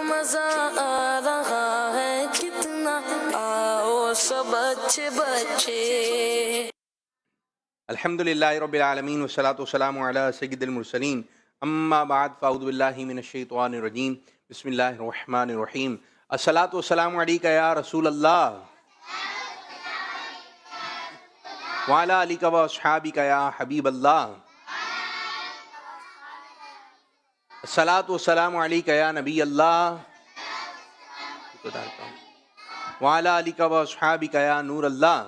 मजा आ रहा है कितना, आओ सब अच्छे बच्चे। अल्हम्दुलिल्लाहि रब्बिल आलमीन वस्सलातु वस्सलामु अला सय्यिदिल मुरसलीन अम्मा बाद फ़अऊज़ु बिल्लाहि मिनश शैतानिर रजीम बिस्मिल्लाहिर रहमानिर रहीम अस्सलातु वस्सलामु अलैका या रसूल अल्लाह व अला आलिका व अस्हाबिका या हबीब अल्लाह अस्सलातु वस्सलामु अलैका या नबी अल्लाह व अला आलिका व अस्हाबिका या नूर अल्लाह।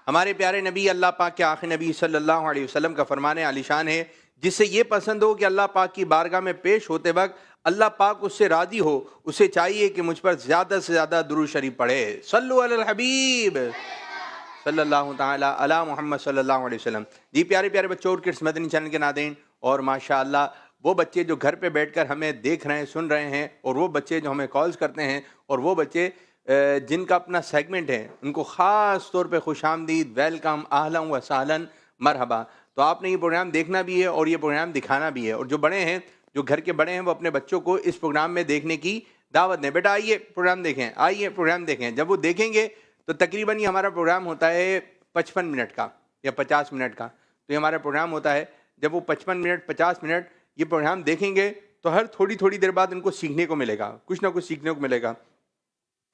हमारे प्यारे नबी अल्लाह पाक के आखिरी नबी सल्लल्लाहु अलैहि वसल्लम का फरमान आलिशान है, जिससे ये पसंद हो कि अल्लाह पाक की बारगाह में पेश होते वक्त अल्लाह पाक उससे राज़ी हो, उसे चाहिए कि मुझ पर ज़्यादा से ज़्यादा दुरूद शरीफ पढ़े। सल्लु अलल हबीब सल्लल्लाहु ताला अला मुहम्मद सल्लल्लाहु अलैहि वसल्लम। जी प्यारे प्यारे बच्चों और किड्स मदनी चैनल के नाज़रीन और माशाअल्लाह वो बच्चे जो घर पे बैठकर हमें देख रहे हैं, सुन रहे हैं, और वो बच्चे जो हमें कॉल्स करते हैं, और वो बच्चे जिनका अपना सेगमेंट है, उनको ख़ास तौर पे खुशामदीद, वेलकम, आहलन व सहलन, मरहबा। तो आपने ये प्रोग्राम देखना भी है और ये प्रोग्राम दिखाना भी है, और जो बड़े हैं, जो घर के बड़े हैं, वो अपने बच्चों को इस प्रोग्राम में देखने की दावत दें। बेटा आइए प्रोग्राम देखें, आइए प्रोग्राम देखें। जब वो देखेंगे तो तकरीबन ये हमारा प्रोग्राम होता है 55 मिनट का या 50 मिनट का। तो ये हमारा प्रोग्राम होता है, जब वो 55 मिनट 50 मिनट ये प्रोग्राम देखेंगे तो हर थोड़ी थोड़ी देर बाद उनको सीखने को मिलेगा, कुछ ना कुछ सीखने को मिलेगा।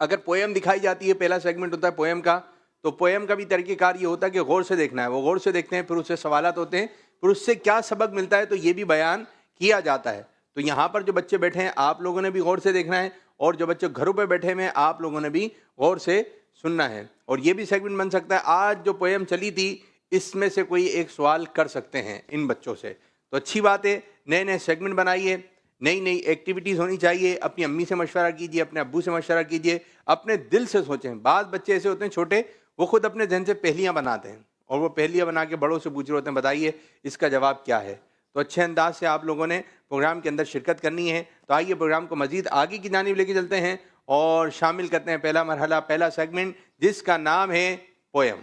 अगर पोएम दिखाई जाती है, पहला सेगमेंट होता है पोएम का, तो पोएम का भी तरीक़ेकार ये होता है कि गौर से देखना है। वो गौर से देखते हैं, फिर उससे सवालात होते हैं, फिर उससे क्या सबक मिलता है तो ये भी बयान किया जाता है। तो यहाँ पर जो बच्चे बैठे हैं, आप लोगों ने भी गौर से देखना है, और जो बच्चे घरों पर बैठे हुए हैं, आप लोगों ने भी गौर से सुनना है। और ये भी सेगमेंट बन सकता है, आज जो पोएम चली थी इसमें से कोई एक सवाल कर सकते हैं इन बच्चों से। तो अच्छी बात है, नए नए सेगमेंट बनाइए, नई नई एक्टिविटीज़ होनी चाहिए। अपनी अम्मी से मशवरा कीजिए, अपने अब्बू से मशवरा कीजिए, अपने दिल से सोचें। बाद बच्चे ऐसे होते हैं छोटे, वो खुद अपने जहन से पहेलियाँ बनाते हैं, और वो पहेलियाँ बना के बड़ों से पूछ रहे होते हैं, बताइए इसका जवाब क्या है। तो अच्छे अंदाज से आप लोगों ने प्रोग्राम के अंदर शिरकत करनी है। तो आइए प्रोग्राम को मज़ीद आगे की जानिब लेके चलते हैं और शामिल करते हैं पहला मरहला, पहला सेगमेंट, जिसका नाम है पोएम।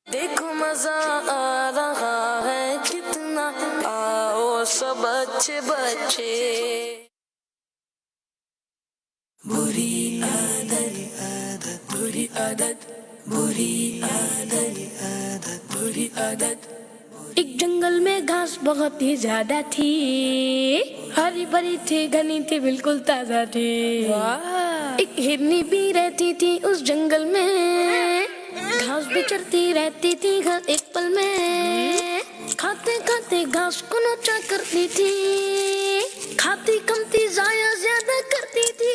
देखो मजा आ रहा है कितना, आओ सब अच्छे बच्चे। बुरी आदत आदत बुरी आदत, बुरी आदत आदत बुरी आदत। एक जंगल में घास बहुत ही ज्यादा थी, हरी भरी थी, घनी थी, बिल्कुल ताजा थी। एक हिरनी भी रहती थी उस जंगल में, घास भी चरती रहती थी हर एक पल में। खाते खाते घास को नोचा करती थी, खाती कम थी, जाया ज्यादा करती थी।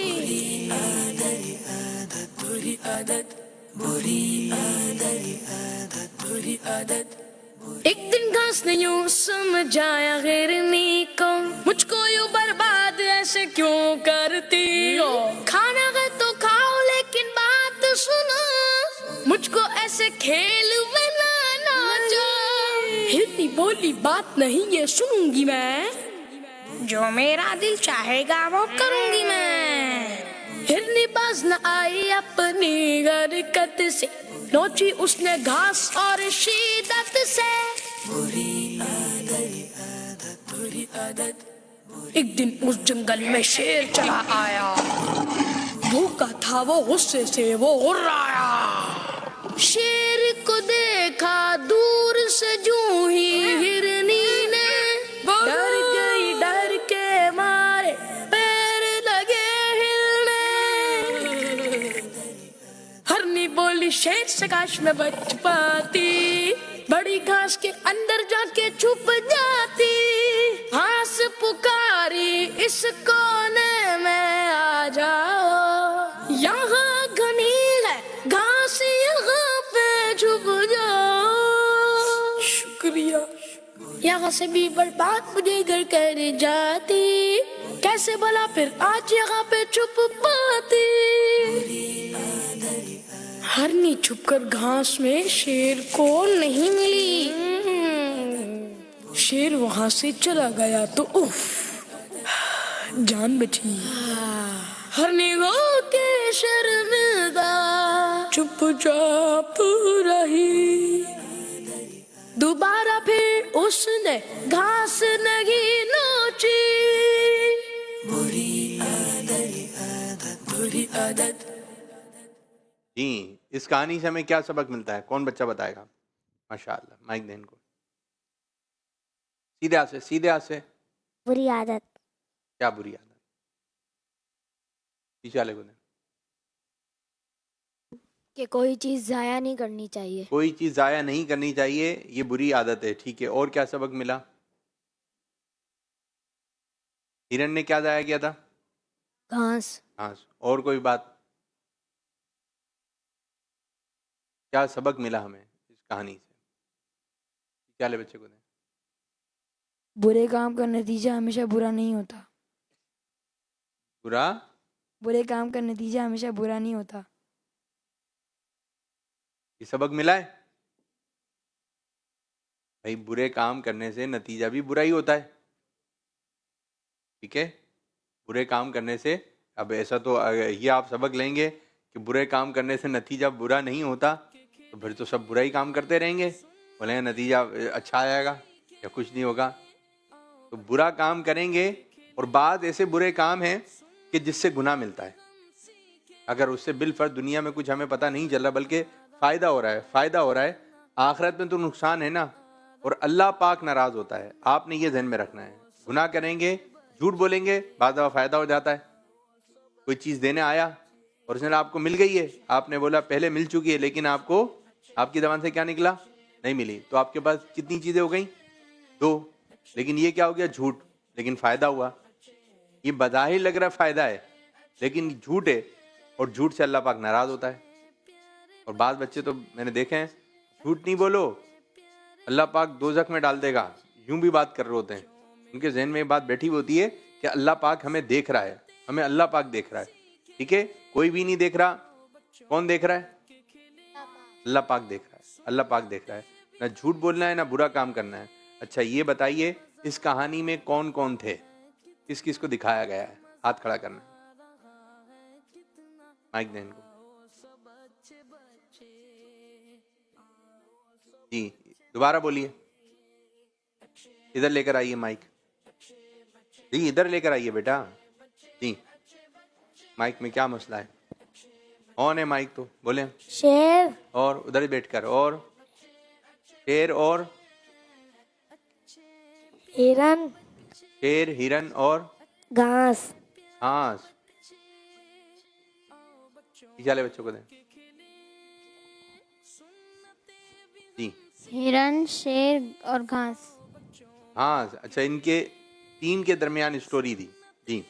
बुरी आदत आदत बुरी आदत, बुरी आदत आदत बुरी आदत। एक दिन घास ने यूं समझाया हिरनी को, मुझको यूं बर्बाद ऐसे क्यों करती हो। खाना है तो खाओ लेकिन बात सुनो, मुझको ऐसे खेल में ना नाचो। हिरनी बोली बात नहीं ये सुनूंगी मैं, जो मेरा दिल चाहेगा वो करूंगी मैं। हिरनी बाज न आई अपनी हरकत से, नोची उसने घास और शिद्दत से। बुरी आदत आदत बुरी आदत। एक दिन उस जंगल में शेर चला आया, भूखा था वो, गुस्से से वो हुर्राया। शेर को देखा दूर से जूं ही हिरनी ने, डर गई, डर के मारे पैर लगे हिलने। हिरनी बोली शेर से काश में बच पाती, बड़ी घास के अंदर जाके छुप जाती। घास पुकारी इस कोने में आ जाओ, यहाँ घनी है घास, यहाँ पे छुप जाओ। शुक्रिया, यहाँ से भी बर्बाद मुझे घर कर जाती, कैसे भला फिर आज यहाँ पे छुप पाती। हिरनी छुपकर घास में शेर को नहीं मिली। शेर वहां से चला गया तो उफ, जान बची। हिरनी होके शर्मिंदा चुपचाप रही। दोबारा फिर उसने घास नहीं नोची, आदत। जी, इस कहानी से हमें क्या सबक मिलता है? कौन बच्चा बताएगा? माशाअल्लाह, माइक दें इनको। सीधे हाथ से, सीधे हाथ से। बुरी आदत। क्या बुरी आदत? पीछे वाले को दें। कि कोई चीज़ ज़ाया नहीं करनी चाहिए। कोई चीज जाया नहीं करनी चाहिए, ये बुरी आदत है। ठीक है, और क्या सबक मिला? हिरन ने क्या जाया किया था? घास। हाँ, और कोई बात? क्या सबक मिला हमें इस कहानी से? क्या ले बच्चे को दें। बुरे काम का नतीजा हमेशा बुरा नहीं होता। बुरा बुरे काम का नतीजा हमेशा बुरा नहीं होता। ये सबक मिला है भाई, बुरे काम करने से नतीजा भी बुरा ही होता है। ठीक है, बुरे काम करने से, अब ऐसा तो ये आप सबक लेंगे कि बुरे काम करने से नतीजा बुरा नहीं होता, तो फिर तो सब बुरा ही काम करते रहेंगे, बोले नतीजा अच्छा आएगा या कुछ नहीं होगा। तो बुरा काम करेंगे, और बाद ऐसे बुरे काम हैं कि जिससे गुनाह मिलता है। अगर उससे बिलफर्ज दुनिया में कुछ हमें पता नहीं चल रहा, बल्कि फायदा हो रहा है, फायदा हो रहा है, आखिरत में तो नुकसान है ना, और अल्लाह पाक नाराज होता है। आपने ये ध्यान में रखना है। गुनाह करेंगे, झूठ बोलेंगे, बाद दफा फायदा हो जाता है। कोई चीज देने आया और उसने आपको मिल गई है, आपने बोला पहले मिल चुकी है, लेकिन आपको आपकी जबान से क्या निकला? नहीं मिली। तो आपके पास कितनी चीजें हो गई? 2। लेकिन ये क्या हो गया? झूठ, लेकिन फायदा हुआ। ये बज़ाहिर लग रहा फायदा है, लेकिन झूठ है, और झूठ से अल्लाह पाक नाराज होता है। और बाद बच्चे तो मैंने देखे हैं, झूठ नहीं बोलो अल्लाह पाक दोज़ख में डाल देगा, यूं भी बात कर रहे होते हैं। उनके जहन में ये बात बैठी होती है कि अल्लाह पाक हमें देख रहा है, हमें अल्लाह पाक देख रहा है। ठीक है, कोई भी नहीं देख रहा। कौन देख रहा है? अल्लाह पाक देख रहा है, अल्लाह पाक देख रहा है। ना झूठ बोलना है, ना बुरा काम करना है। अच्छा, ये बताइए इस कहानी में कौन कौन थे? किस किस को दिखाया गया है? हाथ खड़ा करना है। माइक दें इनको। जी, दोबारा बोलिए। इधर लेकर आइए माइक। जी, इधर लेकर आइए बेटा। जी, माइक में क्या मसला है? ऑन है माइक तो बोले। शेर। और उधर ही बैठकर, और शेर, और हिरन। शेर, हिरन, और घास। हाँस। वाले बच्चों को दें। जी, हिरन, शेर और घास। हाँ। अच्छा, इनके 3 के दरमियान स्टोरी थी। जी,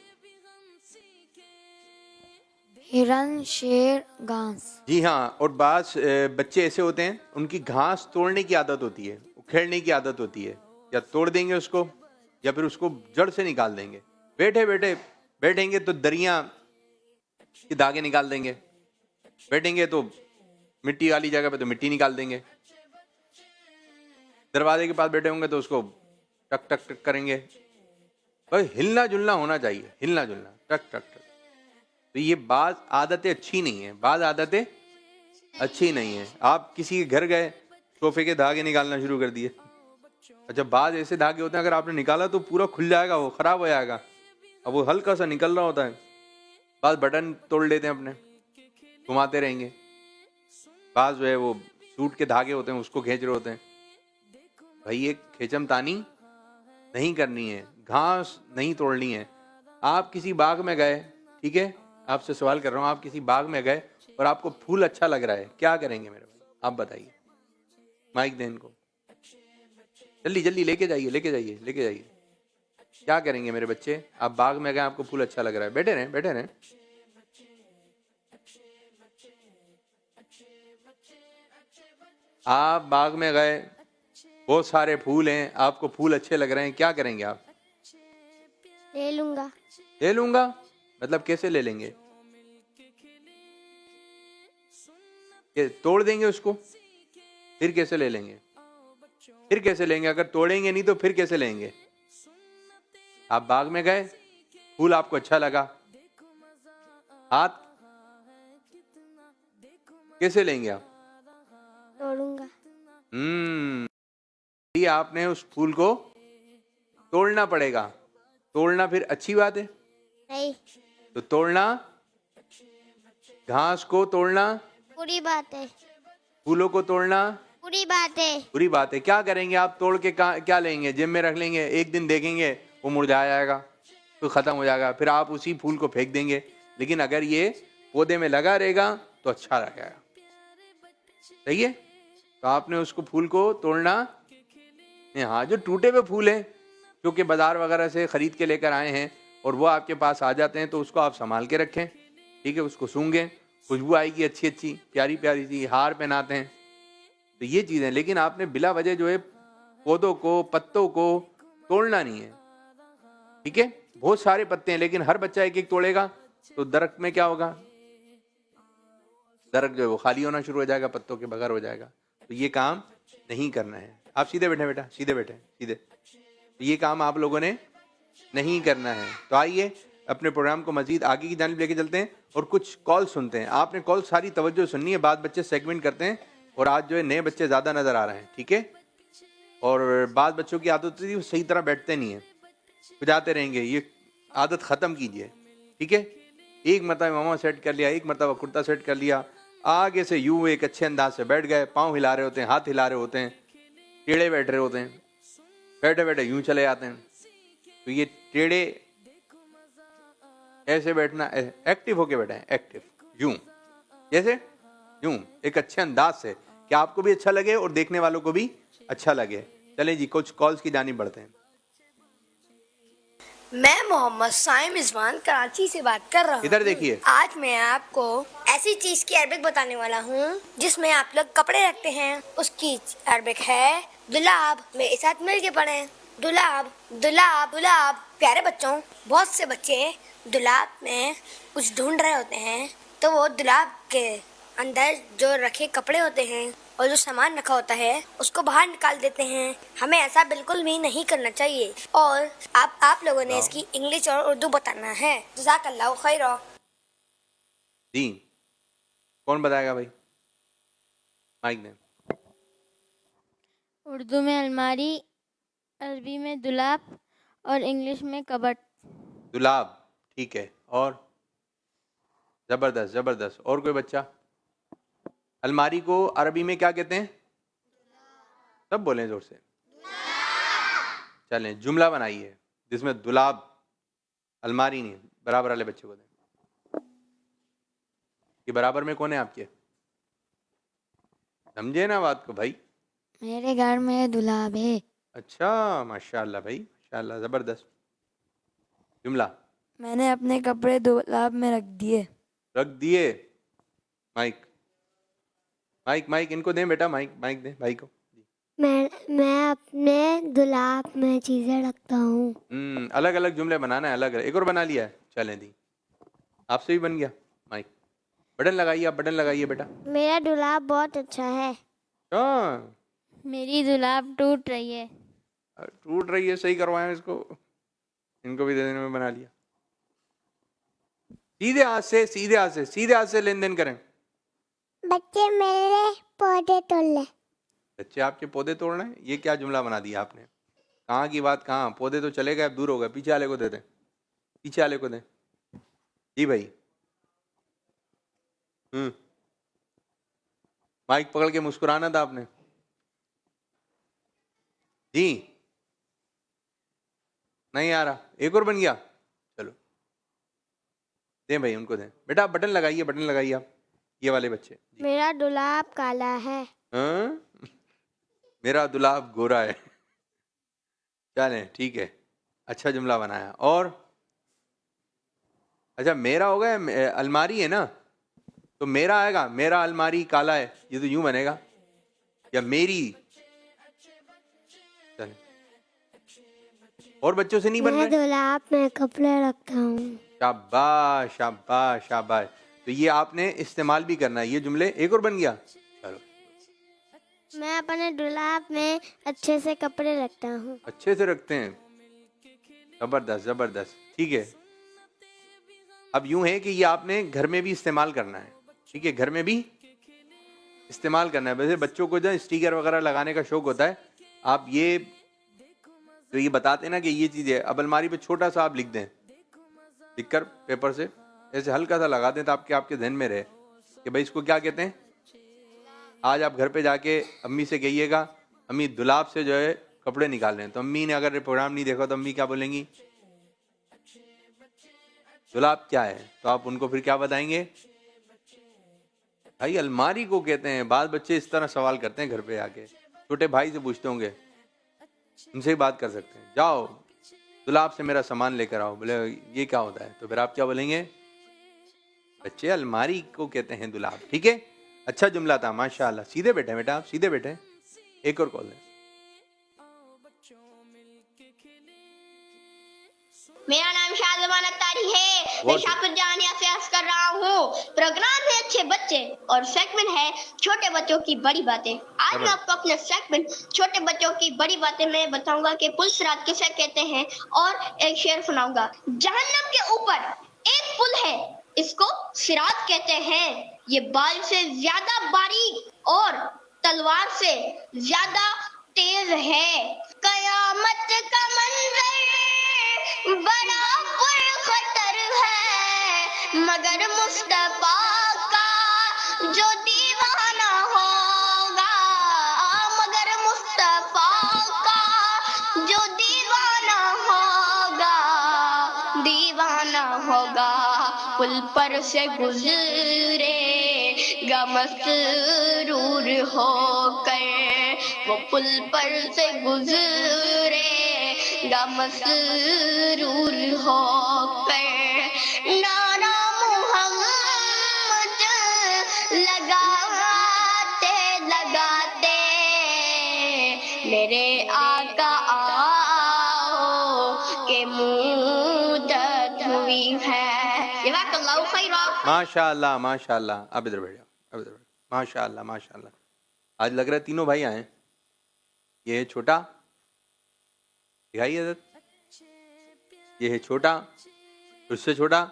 हिरन, शेर, घास। जी हाँ। और बास बच्चे ऐसे होते हैं, उनकी घास तोड़ने की आदत होती है, उखेड़ने की आदत होती है। या तोड़ देंगे उसको, या फिर उसको जड़ से निकाल देंगे। बैठे बैठे बैठेंगे तो दरिया के धागे निकाल देंगे, बैठेंगे तो मिट्टी वाली जगह पे तो मिट्टी निकाल देंगे, दरवाजे के पास बैठे होंगे तो उसको टक टक टक करेंगे। भाई हिलना जुलना होना चाहिए, हिलना जुलना, टक टक टक। तो ये बाज आदतें अच्छी नहीं है, बाज आदतें अच्छी नहीं है। आप किसी के घर गए, सोफे के धागे निकालना शुरू कर दिए। अच्छा, बाज ऐसे धागे होते हैं, अगर आपने निकाला तो पूरा खुल जाएगा, वो खराब हो जाएगा। अब वो हल्का सा निकल रहा होता है। बाज बटन तोड़ लेते हैं अपने, घुमाते रहेंगे। बाज जो है वो सूट के धागे होते हैं, उसको खींच रहे होते हैं। भाई ये खींचमतानी नहीं करनी है, घास नहीं तोड़नी है। आप किसी बाग में गए, ठीक है, आपसे सवाल कर रहा हूँ, आप किसी बाग में गए और आपको फूल अच्छा लग रहा है, क्या करेंगे मेरे भाई? आप बताइए। माइक दें इनको, जल्दी जल्दी लेके जाइए, लेके जाइए, लेके जाइए। क्या करेंगे मेरे बच्चे? आप बाग में गए, आपको फूल अच्छा लग रहा है, बैठे रहें, बैठे रहें। आप बाग में गए, बहुत सारे फूल हैं, आपको फूल अच्छे लग रहे हैं, क्या करेंगे आप? ले लूंगा। ले लूंगा मतलब कैसे ले लेंगे? तोड़ देंगे उसको, फिर कैसे ले लेंगे? फिर कैसे लेंगे? अगर तोड़ेंगे नहीं तो फिर कैसे लेंगे? आप बाग में गए, फूल आपको अच्छा लगा, हाथ कैसे लेंगे आप? तोड़ूंगा। ये आपने उस फूल को तोड़ना पड़ेगा। तोड़ना फिर अच्छी बात है? नहीं। तो तोड़ना घास को तोड़ना बुरी बात है। फूलों को तोड़ना बुरी बात है। बुरी बात है। क्या करेंगे आप तोड़ के? क्या लेंगे? जेब में रख लेंगे, एक दिन देखेंगे वो मुरझा जाएगा, तो खत्म हो जाएगा, फिर आप उसी फूल को फेंक देंगे। लेकिन अगर ये पौधे में लगा रहेगा तो अच्छा रहेगा। सही है? तो आपने उसको फूल को तोड़ना। हाँ, जो टूटे हुए फूल हैं जो कि बाजार वगैरह से खरीद के लेकर आए हैं और वो आपके पास आ जाते हैं, तो उसको आप संभाल के रखें। ठीक है, उसको सूंघें, खुशबू आएगी अच्छी अच्छी, प्यारी प्यारी सी, हार पहनाते हैं, तो ये चीजें। लेकिन आपने बिला वजह जो है पौधों को, पत्तों को तोड़ना नहीं है। ठीक है, बहुत सारे पत्ते हैं लेकिन हर बच्चा एक एक तोड़ेगा तो दरख्त में क्या होगा? दरख्त जो है वो खाली होना शुरू हो जाएगा, पत्तों के बगैर हो जाएगा। तो ये काम नहीं करना है। आप सीधे बैठे बेटा, सीधे बैठे, सीधे। ये काम आप लोगों ने नहीं करना है। तो आइए अपने प्रोग्राम को मजीद आगे की जानिब लेके चलते हैं और कुछ कॉल सुनते हैं। आपने कॉल सारी तवज्जो सुननी है, बाद बच्चे सेगमेंट करते हैं और आज जो है नए बच्चे ज़्यादा नज़र आ रहे हैं। ठीक है, और बाद बच्चों की आदत होती है सही तरह बैठते नहीं है, बजाते रहेंगे, ये आदत ख़त्म कीजिए। ठीक है, एक मरतबा मामा सेट कर लिया, एक मरतबा कुर्ता सेट कर लिया, आगे से यूँ एक अच्छे अंदाज से बैठ गए, पाँव हिला रहे होते हैं, हाथ हिला रहे होते हैं, टेढ़े बैठ रहे होते हैं, बैठे बैठे यूँ चले जाते हैं। तो ये टेढ़े ऐसे बैठना, एक्टिव होके बैठे हैं, एक्टिव यूं, जैसे यूं, एक अच्छे अंदाज से कि आपको भी अच्छा लगे और देखने वालों को भी अच्छा लगे। चलें जी, कुछ कॉल्स की जानिब बढ़ते हैं। मैं मोहम्मद साइम रिजवान कराची से बात कर रहा हूँ। इधर देखिए, आज मैं आपको ऐसी चीज की अरबिक बताने वाला हूँ जिसमें आप लोग कपड़े रखते हैं। उसकी अरबिक है दुलाब। मेरे साथ मिल के पढ़ें। दुलाब दुलाब दुलाब। प्यारे बच्चों, बहुत से बच्चे दुलाब में कुछ ढूंढ रहे होते हैं, तो वो दुलाब के अंदर जो रखे कपड़े होते हैं और जो सामान रखा होता है उसको बाहर निकाल देते हैं। हमें ऐसा बिल्कुल भी नहीं करना चाहिए और आप लोगों ने इसकी इंग्लिश और उर्दू बताना है। जज़ाकल्लाह खैरा। जी कौन बताएगा भाई? माइक दें। उर्दू में अलमारी, अरबी में दुलाब और इंग्लिश में कबर्ड। दुलाब, ठीक है। और जबरदस्त जबरदस्त। और कोई बच्चा? अलमारी को अरबी में क्या कहते हैं? सब बोलें जोर से। चलें, जुमला बनाइए जिसमें दुलाब, अलमारी नहीं, बराबर वाले बच्चे को दें। ये बराबर में कौन है आपके? समझे ना बात को भाई? मेरे घर में दुलाब है। अच्छा, माशाल्लाह भाई, माशाल्लाह, जबरदस्त। जुमला। मैंने अपने कपड़े दुलाब में रख दिए। रख दिए। माइक माइक माइक इनको दें बेटा, माइक माइक दें भाई को। मैं अपने दुलाब में चीजें रखता हूँ। अलग अलग जुमले बनाना है, अलग अलग। एक और बना लिया है, चलें दी, आपसे भी बन गया। माइक बटन लगाइए, आप बटन लगाइए बेटा। मेरा दुलाब बहुत अच्छा है। हाँ, मेरी दुलाब टूट रही है। टूट रही है, सही करवाएं इसको। इनको भी दे देने में बना लिया। सीधे हाथ से, सीधे हाथ से, सीधे हाथ से लेन देन करें। बच्चे मेरे पौधे तोड़ ले। बच्चे आपके पौधे तोड़ रहे हैं? ये क्या जुमला बना दिया आपने? कहाँ की बात कहाँ? पौधे तो चले गए, अब दूर हो गए। पीछे वाले को दे दें, पीछे वाले को दें। जी भाई, माइक पकड़ के मुस्कुराना था आपने। जी नहीं आ रहा, एक और बन गया। चलो दें भाई, उनको दें। बेटा आप बटन लगाइए, बटन लगाइए आप, ये वाले बच्चे। मेरा दुलाब काला है। हाँ? मेरा दुलाब गोरा है। चलें ठीक है, अच्छा जुमला बनाया। और अच्छा, मेरा होगा, अलमारी है ना, तो मेरा आएगा, मेरा अलमारी काला है, ये तो यूं बनेगा, या मेरी। चलें, और बच्चों से नहीं बन मैं रहे? दुलाब में कपड़े रखता हूँ। शाबाश शाबाश शाबाश। तो ये आपने इस्तेमाल भी करना है ये जुमले। एक और बन गया। चलो, मैं अपने दुलाब में अच्छे से कपड़े रखता हूँ। अच्छे से रखते हैं, जबरदस्त जबरदस्त। ठीक है, अब यूं है कि ये आपने घर में भी इस्तेमाल करना है। ठीक है, घर में भी इस्तेमाल करना है। वैसे बच्चों को जो स्टिकर वगैरह लगाने का शौक होता है, आप ये तो ये बताते ना कि ये चीज़ है, अब अलमारी पे छोटा सा आप लिख दें, लिखकर पेपर से ऐसे हल्का सा लगा दें तो आपके जहन में रहे। कि भाई इसको क्या कहते हैं। आज आप घर पे जाके अम्मी से कहिएगा अम्मी दुलाब से जो है कपड़े निकाल रहे हैं, तो अम्मी ने अगर प्रोग्राम नहीं देखा तो अम्मी क्या बोलेंगी, दुलाब क्या है, तो आप उनको फिर क्या बताएंगे, भाई अलमारी को कहते हैं। बाद बच्चे इस तरह सवाल करते हैं घर पे आके, छोटे भाई से पूछते होंगे, उनसे ही बात कर सकते हैं, जाओ दुलाब से मेरा सामान लेकर आओ। बोले ये क्या होता है, तो फिर आप क्या बोलेंगे, बच्चे अलमारी को कहते हैं दुलाब। ठीक है, अच्छा जुमला था माशाल्लाह। सीधे बैठे बेटा, आप सीधे बैठे। एक और कॉल है। मेरा नाम शाहजमान अत्तारी है। मैं शाकिर जहानिया से अर्ज कर रहा हूँ। प्रोग्राम है अच्छे बच्चे और सेगमेंट है छोटे बच्चों की बड़ी बातें। आज मैं आपको अपने सेगमेंट छोटे बच्चों की बड़ी बातें में बताऊंगा कि पुल सिरात किसे कहते हैं और एक शेर सुनाऊंगा। जहन्नम के ऊपर एक पुल है, इसको सिरात कहते हैं। ये बाल से ज्यादा बारीक और तलवार से ज्यादा तेज है। कयामत का मंजर बड़ा पुरखतर है, मगर मुस्तफा का जो दीवाना होगा, मगर मुस्तफा का जो दीवाना होगा, दीवाना होगा। पुल पर से गुजरेगा मसरूर होकर, वो पुल पर से गुजरेगा मसरूर होकर। नारा मोहम्मद लगाते लगाते मेरे आका आओ के मुद्दत हुई है। जज़ाकल्लाहु खैरा। माशाल्लाह माशाल्लाह। अब इधर बैठ जाओ, अब इधर बैठ। माशाल्लाह माशाल्लाह। आज लग रहा है तीनों भाई आए। ये है छोटा, दिखाइए इधर, ये है छोटा, फिर उससे छोटा,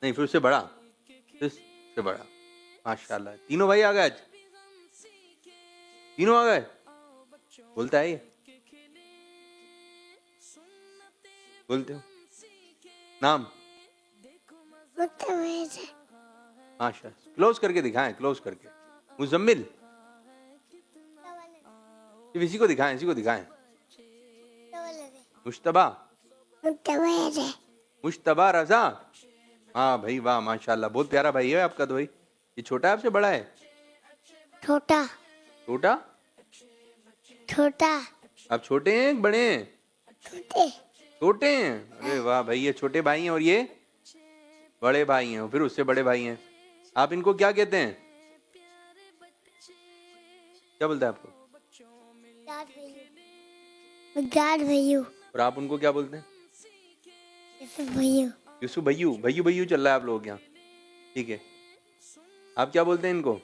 नहीं फिर उससे बड़ा, फिर उससे बड़ा। माशाल्लाह तीनों भाई आ गए आज, तीनों आ गए। बोलता है ये, बोलते हो नाम माशा, क्लोज करके दिखाएं, क्लोज करके। मुजम्मिल, इसी को दिखाएं, इसी को दिखाएं। मुश्तबा, मुश्तबा रजा। हाँ भाई वाह माशाल्लाह, बहुत प्यारा भाई है आपका। तो भाई ये छोटा है आपसे बड़ा है? छोटा छोटा छोटा आप छोटे हैं बड़े हैं? छोटे छोटे हैं। अरे वाह भाई, ये छोटे भाई हैं और ये बड़े भाई हैं, और फिर उससे बड़े भाई हैं। आप इनको क्या कहते हैं? क्या बोलते हैं आपको? भैयू। और आप उनको क्या बोलते हैं? भैयू। यूसुफ भैयू। भैयू भैयू चल रहा है आप लोग यहाँ, ठीक है। आप क्या बोलते हैं इनको?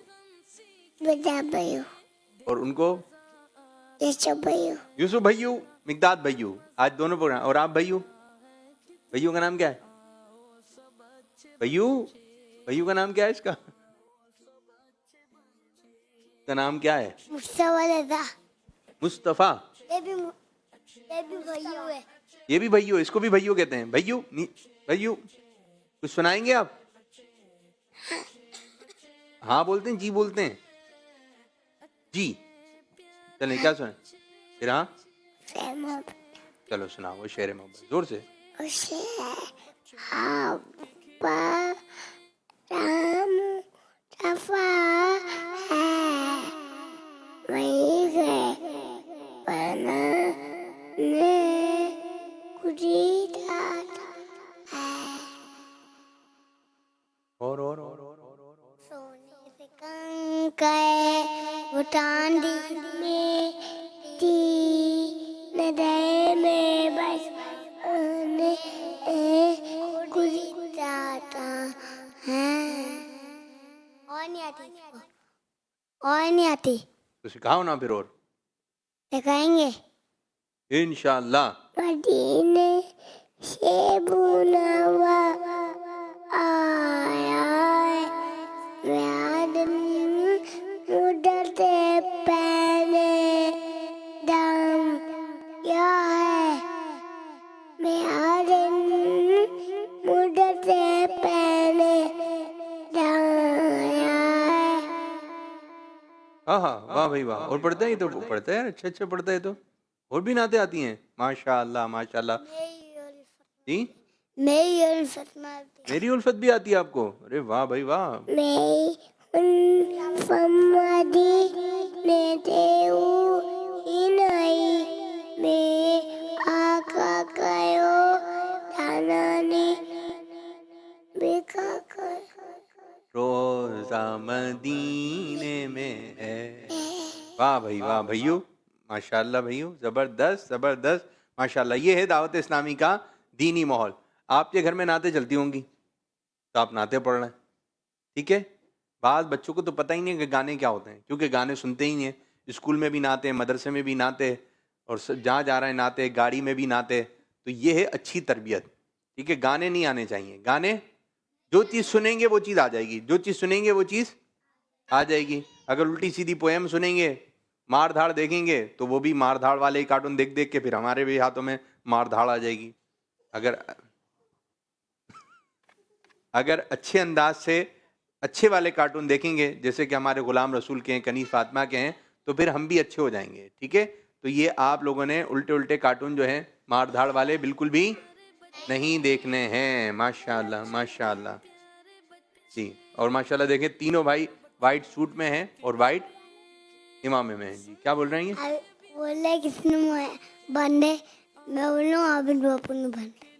भैयू। और उनको? भैयू। यूसुफ भैयू, मिकदाद भैयू। आज दोनों प्रोग्राम। और आप भैयू? भैयू का नाम क्या है? भैयू, भैयू का नाम क्या है इसका? का नाम क्या है? मुस्तफा। ये भी भैयू है। ये भी भैयू, इसको भी भैयू कहते हैं। भैयू भैयू कुछ सुनाएंगे आप? हाँ बोलते हैं, जी बोलते हैं, जी। चलिए क्या सुने फिर? हाँ चलो सुनाओ वो शेर मोहब्बत जोर से। राम सफा है, वही है बनाने कुरीदा है। और सोने से कंकर उठान दी मेरी नजर में बस कुरीदा है। और नहीं आती, और नहीं आती तो सिखाओ ना फिर। और सिखाएंगे इंशाअल्लाह। मदीने से बुलावा आया है, मैं आदम उड़ते पहने दम क्या है, मैं आदम उड़ते पहने दम हाँ हाँ, वाह भाई वाह। और पढ़ते हैं? ये तो पढ़ते हैं, अच्छे अच्छे पढ़ते हैं। तो और भी नाते आती हैं, माशाल्लाह माशाल्लाह। जी, मेरी उल्फत भी आती है आपको? अरे वाह भाई वाह। रोजा मदीने में है। वाह भाई वाह भैया, माशाल्लाह भैया, जबरदस्त जबरदस्त माशाल्लाह। ये है दावत इस्लामी का दीनी माहौल। आपके घर में नाते चलती होंगी तो आप नाते पढ़ रहे हैं, ठीक है। बाद बच्चों को तो पता ही नहीं है कि गाने क्या होते हैं, क्योंकि गाने सुनते ही नहीं है। स्कूल में भी नाते, मदरसे में भी नाते, और जहाँ जा रहे हैं नाते, गाड़ी में भी नाते। तो ये है अच्छी तरबियत, ठीक है। गाने नहीं आने चाहिए। गाने, जो चीज़ सुनेंगे वो चीज़ आ जाएगी, जो चीज़ सुनेंगे वो चीज़ आ जाएगी। अगर उल्टी सीधी पोएम सुनेंगे, मार धाड़ देखेंगे, तो वो भी मार धाड़ वाले ही कार्टून देख देख के फिर हमारे भी हाथों में मार धाड़ आ जाएगी। अगर अच्छे अंदाज से अच्छे वाले कार्टून देखेंगे, जैसे कि हमारे गुलाम रसूल के हैं, कनीज़ फातिमा के हैं, तो फिर हम भी अच्छे हो जाएंगे, ठीक है। तो ये आप लोगों ने उल्टे उल्टे कार्टून जो हैं मार धाड़ वाले बिल्कुल भी नहीं देखने हैं। माशाल्लाह माशाल्लाह जी। और माशाल्लाह देखें, तीनों भाई वाइट सूट में हैं और वाइट इमामे में हैं जी। क्या बोल रहे हैं? बोले किसने बंदे, मैं बोलूं आबिद बापू ने बंदे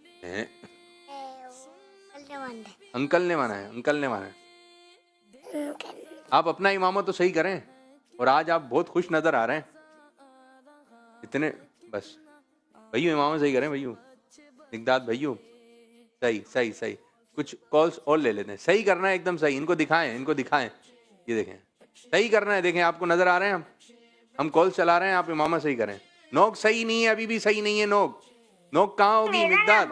ये बंदे अंकल ने माना है, अंकल ने माना है। आप अपना इमामा तो सही करें। और आज आप बहुत खुश नजर आ रहे हैं इतने, बस भैया इमामा सही करें, भैया इकदाद भैया, सही सही सही। कुछ कॉल्स और ले लेते हैं। सही करना है एकदम सही। इनको दिखाएं, इनको दिखाएं, ये देखें, सही करना है। देखें, आपको नजर आ रहे हैं हम कॉल चला रहे हैं, आप इमामा सही करें। नोक सही नहीं है, अभी भी सही नहीं है। नोक नोक कहाँ होगी मिकदाद?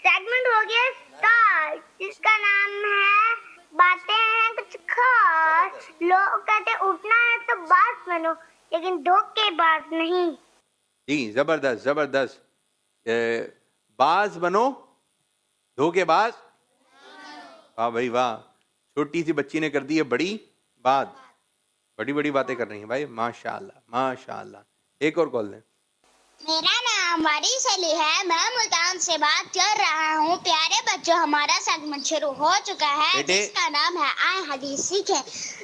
सेगमेंट हो गया स्टार्ट, जिसका नाम है बातें हैं कुछ खास। लोग कहते उठना है तो बात बनो, लेकिन धोख के बात नहीं। जी, जबरदस्त जबरदस्त। बाज बनो, धोखेबाज। वाह भाई वाह। छोटी सी बच्ची ने कर दी है बड़ी बात, बड़ी बड़ी बातें कर रही हैं भाई, माशाल्लाह माशाल्लाह। एक और कॉल दें। मेरा नाम वारिस अली है, मैं मुल्तान से बात कर रहा हूँ। प्यारे बच्चों, हमारा सेगमेंट शुरू हो चुका है, जिसका नाम है आए हदीस सीखें।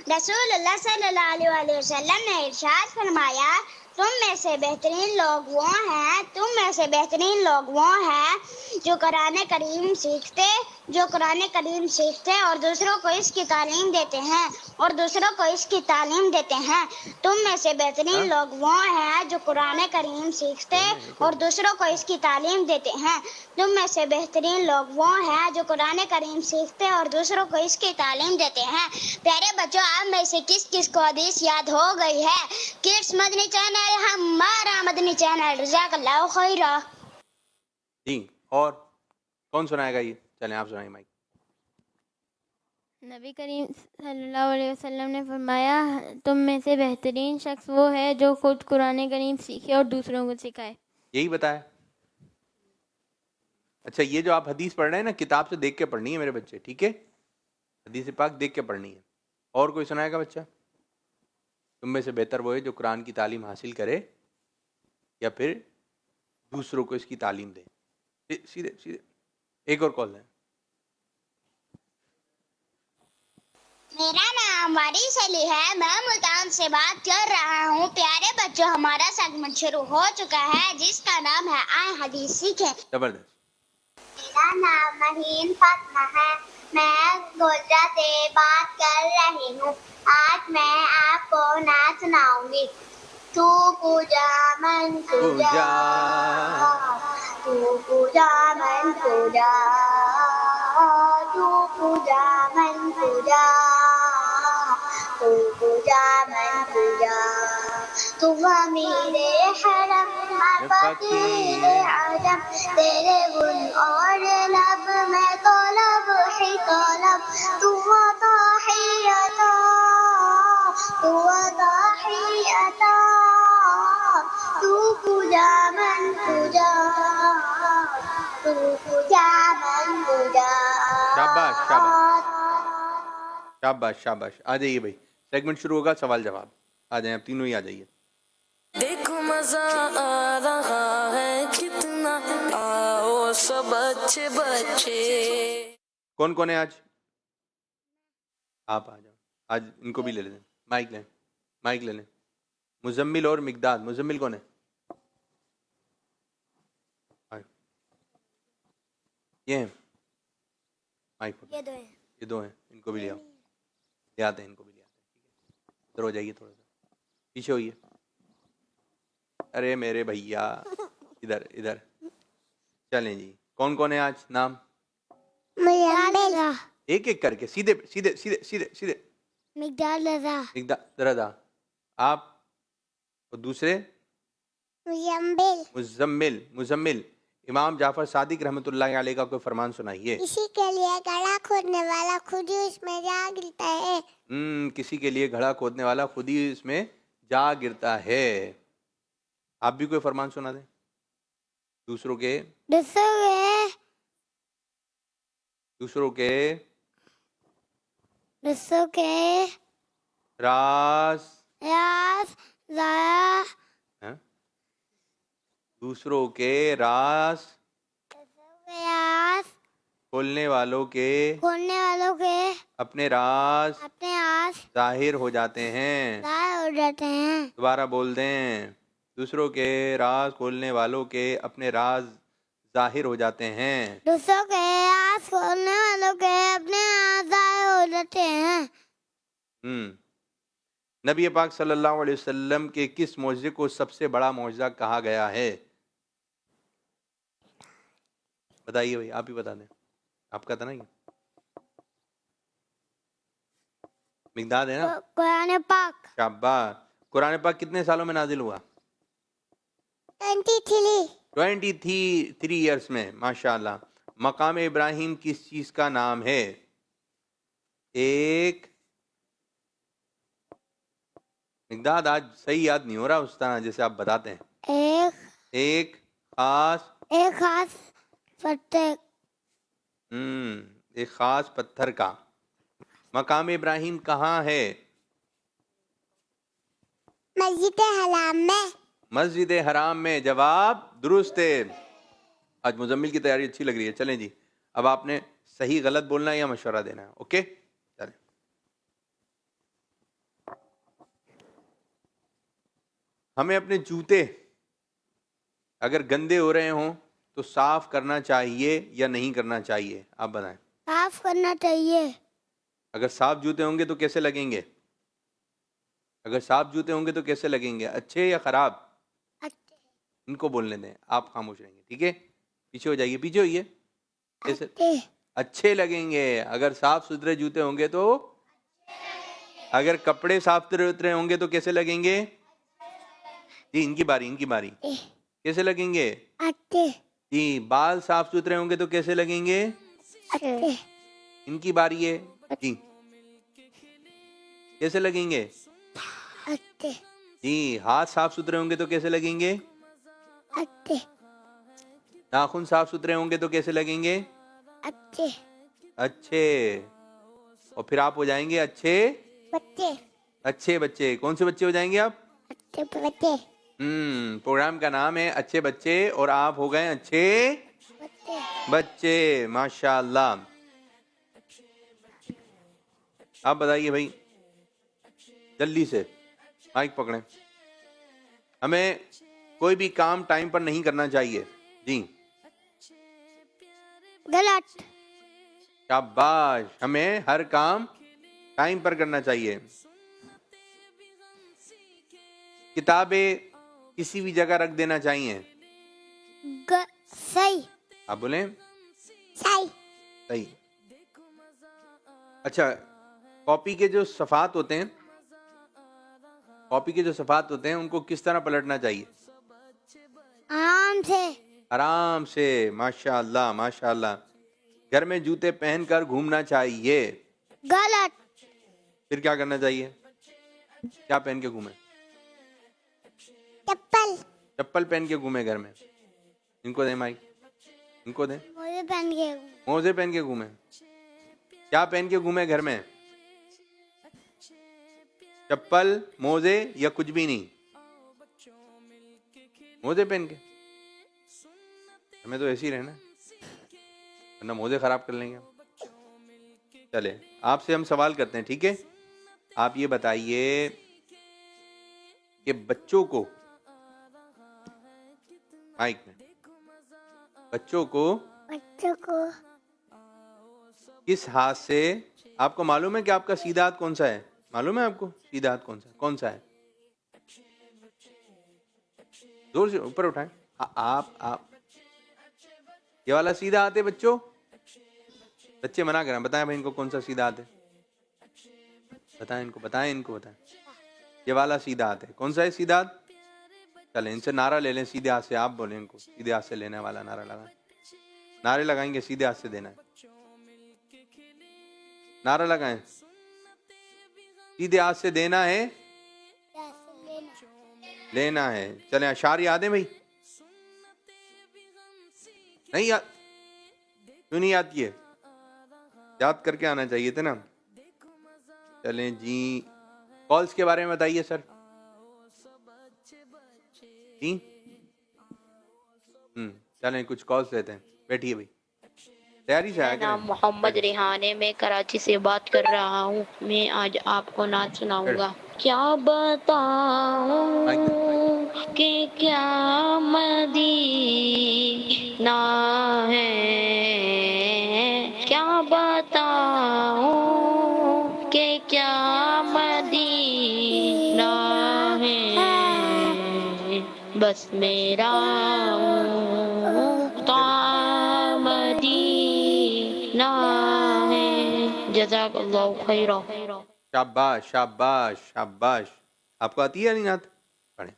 रसूलुल्लाह सल्लल्लाहु अलैहि वसल्लम ने इरशाद फरमाया, तुम में से बेहतरीन लोग वो हैं, तुम में से बेहतरीन लोग वो हैं जो कुरान करीम सीखते और दूसरों को इसकी तालीम देते हैं, और दूसरों को इसकी तालीम देते हैं। तुम में से बेहतरीन लोग वो हैं जो कुरान करीम सीखते और दूसरों को इसकी तालीम देते हैं। तुम में से बेहतरीन लोग वो हैं जो कुरान करीम सीखते और दूसरों को इसकी तालीम देते हैं। प्यारे बच्चों, आप में से किस किस को हदीस याद हो गई है? किड्स मदनी चैनल, हमारा मदनी चैनल। जज़ाकल्लाहु खैरा। जी, और कौन सुनाएगा ये? चलें आप सुनाइए माइक। नबी करीम सल्लल्लाहु अलैहि वसल्लम ने फरमाया, तुम में से बेहतरीन शख्स वो है जो खुद कुरान करीम सीखे और दूसरों को सिखाए। यही बताया। अच्छा, ये जो आप हदीस पढ़ रहे हैं ना, किताब से देख के पढ़नी है मेरे बच्चे, ठीक है। हदीस पाक देख के पढ़नी है। और कोई सुनाएगा बच्चा? तुम में से बेहतर वो है जो कुरान की तालीम हासिल करे या फिर दूसरों को इसकी तालीम दे। सीधे सीधे। एक और कॉल है। मेरा नाम वारिस अली है, मैं मुल्तान से बात कर रहा हूँ। प्यारे बच्चों, हमारा सेगमेंट शुरू हो चुका है, जिसका नाम है आए हदीस सीखें। जबरदस्त। मेरा नाम महीन फातिमा है, मैं गोजरा से बात कर रही हूँ। आज मैं आपको नाच सुनाऊंगी। तू पूजा मन पूजा, तू पूजा मन पूजा, तू पूजा मन पूजा, तू पूजा मन पूजा। तू मेरे हरम फकीर आजम, तेरे गुण और लब में तलब ही तलब। तू अता ही अता, तू अता ही अता, तू पूजा मन पूजा, तू पूजा मन पूजा। शाबाश शाबाश। शाबाश शाबाश, आ जाइए भाई, सेगमेंट शुरू होगा, सवाल जवाब। आ जाए, आप तीनों ही आ जाइए। देखो मजा आ रहा है कितना, आओ सब अच्छे बच्चे। कौन कौन है आज? आप आ जाओ, आज इनको भी ले लें, माइक लें, माइक ले लें। मुजम्मिल और मिकदाद। मुजम्मिल कौन है? आए। ये हैं, माइक पकड़ो। ये दो हैं। ये दो हैं, इनको भी ले आओ, ले आते हैं, इनको भी ले आते हैं। ठीक है, इधर हो जाइए, थोड़ा सा पीछे होइए। अरे मेरे भैया, इधर इधर चलें जी। कौन कौन है आज? नाम एक एक करके, सीधे सीधे सीधे सीधे सीधे। मिकदाद रजा, मिकदाद रजा। आप? और दूसरे? मुजम्मिल। मुजम्मिल। मुजम्मिल। इमाम जाफर सादिक रहमतुल्लाह अलैह का कोई फरमान सुनाइए। किसी के लिए गड़ा खोदने वाला खुद ही उसमें जा गिरता है। किसी के लिए घड़ा खोदने वाला खुद ही इसमें जा गिरता है। आप भी कोई फरमान सुना दें दूसरों के। दूसरों के राज हैं? दूसरों के राज खोलने वालों के अपने राज जाहिर हो जाते हैं। दोबारा बोल दें, दूसरों के राज खोलने वालों के अपने राज जाहिर हो जाते हैं। दूसरों के राज खोलने वालों के अपने राज जाहिर हो जाते हैं। नबी पाक सल्लल्लाहु अलैहि वसल्लम के किस मौजज़े को सबसे बड़ा मौजज़ा कहा गया है? बताइए भाई, आप ही बता दें। आपका था ना ये? मिकदाद है ना? कुरान पाक। शाबाश। कुरान पाक कितने सालों में नाजिल हुआ? 23 ईयर्स में, माशाल्लाह। मकाम इब्राहिम किस चीज का नाम है? एक मिकदाद आज सही याद नहीं हो रहा उस तरह जैसे आप बताते हैं। एक खास पत्थर। एक खास पत्थर का। मकाम इब्राहिम कहाँ है? मस्जिद हराम में। मस्जिद हराम में। जवाब दुरुस्त है। आज मुजम्मिल की तैयारी अच्छी लग रही है। चलें जी, अब आपने सही गलत बोलना है या मशवरा देना है। ओके, चलें। हमें अपने जूते अगर गंदे हो रहे हों तो साफ करना चाहिए या नहीं करना चाहिए? आप बताएं। साफ करना चाहिए। अगर साफ जूते होंगे तो कैसे लगेंगे? अगर साफ जूते होंगे तो कैसे लगेंगे? अच्छे या खराब? इनको बोलने दें, आप खामोश रहेंगे। ठीक है, पीछे हो जाइए, पीछे होइए। कैसे? अच्छे लगेंगे। अगर साफ सुथरे जूते होंगे तो, अगर कपड़े साफ सुथरे होंगे तो कैसे लगेंगे? जी, इनकी बारी, इनकी बारी। कैसे लगेंगे? अच्छे। जी, बाल साफ सुथरे होंगे तो कैसे लगेंगे? अच्छे। इनकी बारी है जी, कैसे लगेंगे? अच्छे। जी, हाथ साफ सुथरे होंगे तो कैसे लगेंगे? अच्छे। नाखून साफ सुथरे होंगे तो कैसे लगेंगे? अच्छे। अच्छे। और फिर आप हो जाएंगे अच्छे बच्चे। अच्छे बच्चे। कौन से बच्चे हो जाएंगे आप? अच्छे बच्चे। प्रोग्राम का नाम है अच्छे बच्चे और आप हो गए अच्छे बच्चे। माशाल्लाह। आप बताइए भाई, जल्दी से माइक पकड़ें। हमें कोई भी काम टाइम पर नहीं करना चाहिए। जी, गलत। शाबाश। हमें हर काम टाइम पर करना चाहिए। किताबें किसी भी जगह रख देना चाहिए। सही। आप बोलें। सही। सही। अच्छा, कॉपी के जो सफ़ात होते हैं, कॉपी के जो सफ़ात होते हैं उनको किस तरह पलटना चाहिए? आराम से। आराम से। माशाल्लाह माशाल्लाह। घर में जूते पहनकर घूमना चाहिए। गलत। फिर क्या करना चाहिए? क्या पहन के घूमे? चप्पल। चप्पल पहन के घूमे घर में। इनको दें माइक, इनको दें। मोजे पहन के। मोजे पहन के घूमे। क्या पहन के घूमे घर में? चप्पल, मोजे या कुछ भी नहीं? मोजे पहन के? हमें तो ऐसे ही रहना, वरना मोजे खराब कर लेंगे हम। चले, आपसे हम सवाल करते हैं, ठीक है? आप ये बताइए कि बच्चों को, माइक में, बच्चों को किस हाथ से, आपको मालूम है कि आपका सीधा हाथ कौन सा है? मालूम है आपको सीधा हाथ कौन सा है? जोर से ऊपर उठाएं। आप ये वाला सीधा हाथ है बच्चों? बच्चे मना करें, बताएं भाई इनको कौन सा सीधा हाथ है? बताएं इनको बताएं। ये वाला सीधा हाथ है, कौन सा है सीधा हाथ? चलें इनसे नारा ले लें सीधे हाथ से, आप बोलें इनको सीधे हाथ से लेने वाला नारा लगाएं। नारे लगाएंगे, सीधे हाथ से देना है, नारा लगाएं, सीधे हाथ से देना है, लेना है। चलें, अशार याद है भाई? नहीं याद? क्यों नहीं याद किए? याद करके आना चाहिए थे ना। चलें जी, कॉल्स के बारे में बताइए सर जी। चलें कुछ कॉल्स लेते हैं, बैठिए भाई, तैयारी से आया। नाम मोहम्मद रेहान है, मैं कराची से बात कर रहा हूँ। मैं आज आपको नाच सुनाऊंगा। क्या बताऊं कि क्या मदीना है, क्या बताऊं कि क्या मदीना है, बस मेरा मदीना है। जज़ाकल्लाहु खैरा। शाबाश शाबाश शाबाश। आपको आती है नहीं नात? पढ़े।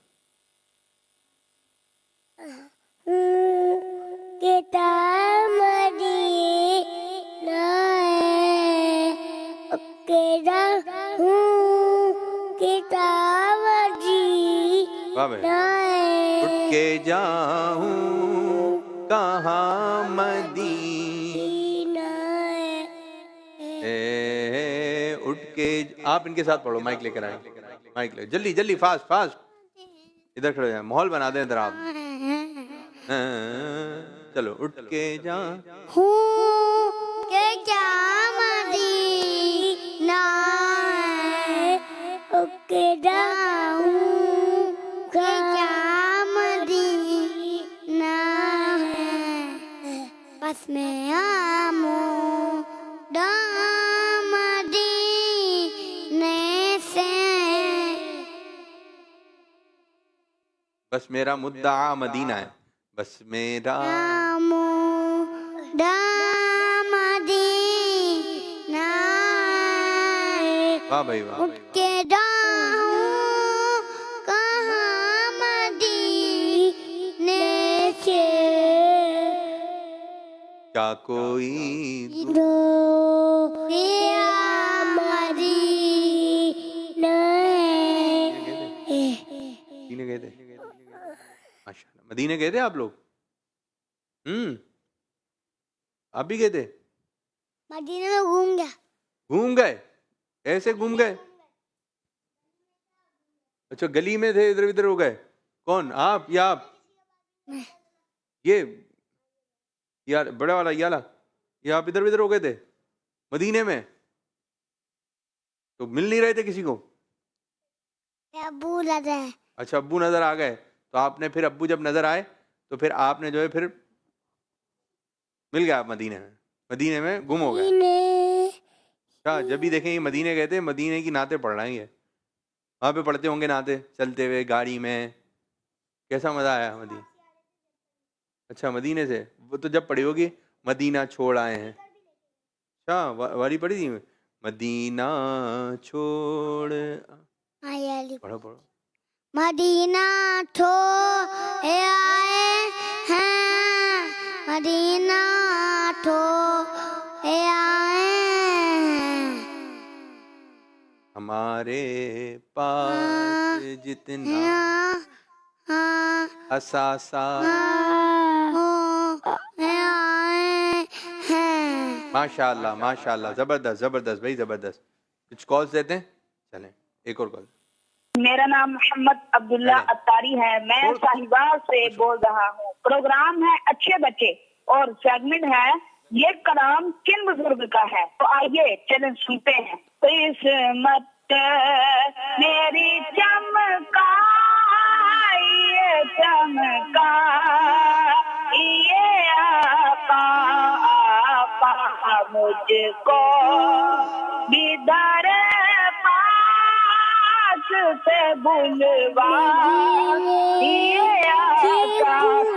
किताब मदीना है, किताब वाह भाई, उठ के जाऊं कहाँ मदीना है, उठ के। आप इनके साथ पढ़ो, माइक लेकर आए, माइक ले, जल्दी जल्दी, फास्ट फास्ट, इधर खड़े हैं, माहौल बना दें इधर आप। चलो, उठ के जा के क्या मदीना है, उठ के जाऊं के क्या मदीना है, बस मैं आमूं मदीने से। बस मेरा मुद्दा मदीना है, बस मेरा मदीना है, वाह भाई वाह। उठ के जाऊं कहाँ मदीने से, क्या कोई दो दिया मदीना है। मदीने गए थे? माशाल्लाह, मदीने गए थे आप लोग? आप भी गए थे? मदीने में घूम गया। घूम गए? ऐसे घूम गए? अच्छा, गली में थे, इधर इधर हो गए? कौन, आप या आप? ये यार बड़ा वाला याला, ये आप इधर इधर हो गए थे मदीने में? तो मिल नहीं रहे थे किसी को? अब्बू नजर है। अच्छा, अब्बू नजर आ गए, तो आपने फिर, अब्बू जब नजर आए तो फिर आपने जो है फिर मिल गया आप मदीने में, मदीने में गुम हो गए। अच्छा, जब भी देखें ये मदीने गए थे, मदीने की नाते पढ़ रहे हैं, ये वहाँ पे पढ़ते होंगे नाते, चलते हुए गाड़ी में, कैसा मजा आया मदीने? अच्छा, मदीने से वो तो जब पढ़ी होगी, मदीना छोड़ आए हैं। अच्छा, वाली पढ़ी थी, मदीना छोड़, पढ़ो पढ़ो। मदीना छोड़ आए हैं, मदीना छोड़ आए हैं, हमारे पास जितना असासा। माशाल्लाह माशाल्लाह, जबरदस्त जबरदस्त भाई, जबरदस्त। कुछ कॉल्स देते हैं, चलें। एक और कॉल। मेरा नाम मोहम्मद अब्दुल्ला अत्तारी है। मैं साहिवाल से बोल रहा हूँ। प्रोग्राम है अच्छे बच्चे और सेगमेंट है ये कलाम किन बुजुर्ग का है। तो आइए चलें सुनते हैं। किस्मत मेरी चमका ये चमका ये आका आका मुझको बिदर से बुलवा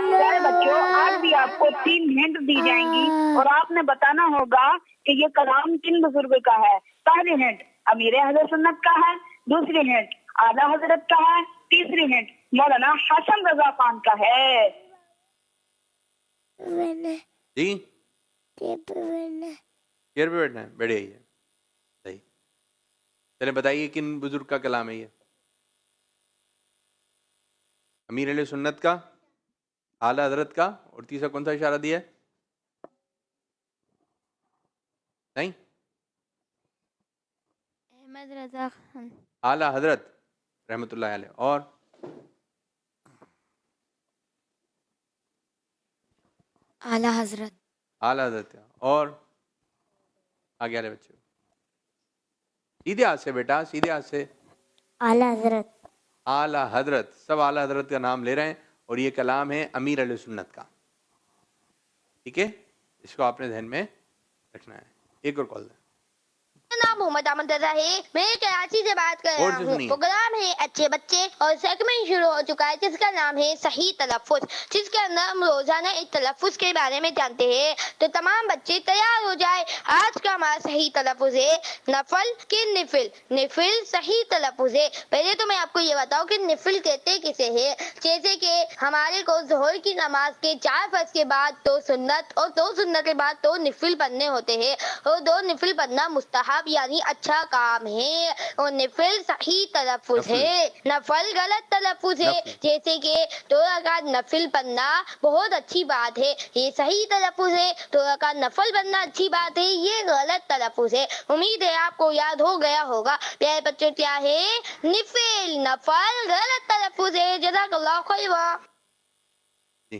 प्यारे बच्चों, आज भी आपको 3 हिंट दी जाएंगी और आपने बताना होगा कि ये कलाम किन बुजुर्ग का है। पहली हिंट अमीर अहले सुन्नत का है, दूसरी हिंट आला हजरत का है, तीसरी हिंट मौलाना हसन रजा खान का है। जी चेयर पे बैठना है, बढ़िया ही है, सही। चले बताइए किन बुजुर्ग का कलाम है ये। अमीर अहले सुन्नत का, आला हजरत का, और तीसरा कौन सा इशारा दिया है? नहीं, अहमद रजा खान। आला हजरत रहमतुल्लाह अलैह। और आला हजरत। आला हजरत। और आगे वाले बच्चे सीधे हाथ से बेटा, सीधे हाथ से। आला हजरत। आला हजरत, सब आला हजरत का नाम ले रहे हैं और ये कलाम है अमीर अहले सुन्नत का। ठीक है, इसको आपने ध्यान में रखना है। एक और कॉल है। मेरा नाम मोहम्मद अहमद रजा है। मैं कराची से बात कर रहा हूँ। प्रोग्राम है अच्छे बच्चे और सेगमेंट शुरू हो चुका है जिसका नाम है सही तलफ्फुज, जिसके अंदर हम रोजाना एक तलफ्फुज के बारे में जानते हैं। तो तमाम बच्चे तैयार हो जाए। आज का हमारा सही तलफ्फुज है नफल के निफिल। निफिल सही तलफ्फुज है। पहले तो मैं आपको ये बताऊं कि निफिल कहते किसे है। जैसे कि हमारे को जोहर की नमाज के 4 फर्ज के बाद 2 सुन्नत और 2 सुन्नत के बाद 2 निफिल पढ़ने होते हैं और 2 निफिल पढ़ना मुस्तहब यानी अच्छा काम है और निफिल सही तलफ्फुज है। नफल गलत तलफ्फुज है। जैसे कि 2 रकात नफिल पढ़ना बहुत अच्छी बात है, ये सही तलफ्फुज है। 2 रकात नफल पढ़ना अच्छी बात है, ये गलत तलफ्फुज है। उम्मीद है आपको याद हो गया होगा। प्यारे बच्चों, क्या है? निफिल नफल गलत तलफ्फुज है। जज़ाकल्लाह खैर। जी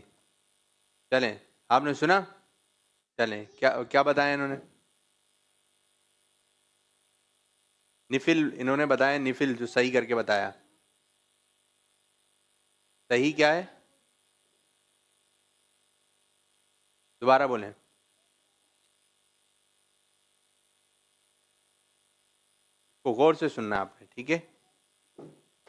चलें, आपने सुना? चलें, क्या क्या बताया इन्होंने? निफिल इन्होंने बताया, निफिल जो सही करके बताया। सही क्या है? दोबारा बोलें। को गौर से सुनना आपने, ठीक है?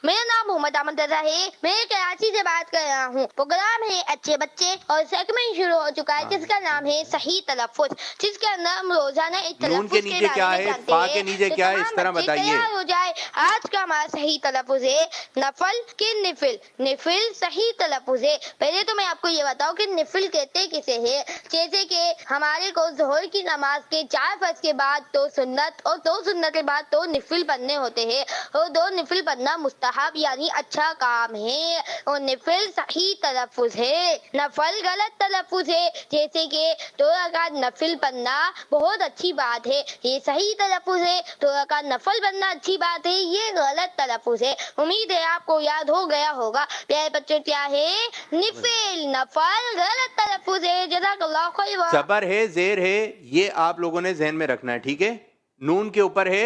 मेरा नाम मोहम्मद अहमद रजा है। मैं कराची से बात कर रहा हूँ। प्रोग्राम है अच्छे बच्चे और सेगमेंट शुरू हो चुका है जिसका नाम है सही तलफ्फुज, जिसके अंदर हम रोजाना एक नून के नीचे क्या है, फा के नीचे क्या है, इस तरह बताइए। तैयार हो जाए। आज का हमारा सही तलफ्फुज है नफल के निफिल। निफिल सही तलफ्फुज है। पहले तो मैं आपको ये बताऊं कि निफिल कहते किसे है। जैसे कि हमारे को जोहर की नमाज के 4 फर्ज के बाद 2 सुन्नत और 2 सुन्नत के बाद 2 निफिल पढ़ने होते हैं और 2 निफिल पढ़ना मुस्तहब यानी अच्छा काम है और निफिल सही तलफ्फुज है। नफल गलत तलफ्फुज है। जैसे कि 2 रकात नफिल पढ़ना बहुत अच्छी बात है, ये सही तलफ्फुज है। 2 रकात नफल पढ़ना अच्छी बात है, ये गलत तलफ्फुज है। उम्मीद है आपको याद हो गया होगा। प्यारे बच्चों, क्या है? निफिल नफल गलत तलफ्फुज है। जज़ाकल्लाह खैर। जबर है, जेर है, ये आप लोगों ने जहन में रखना है, ठीक है? नून के ऊपर है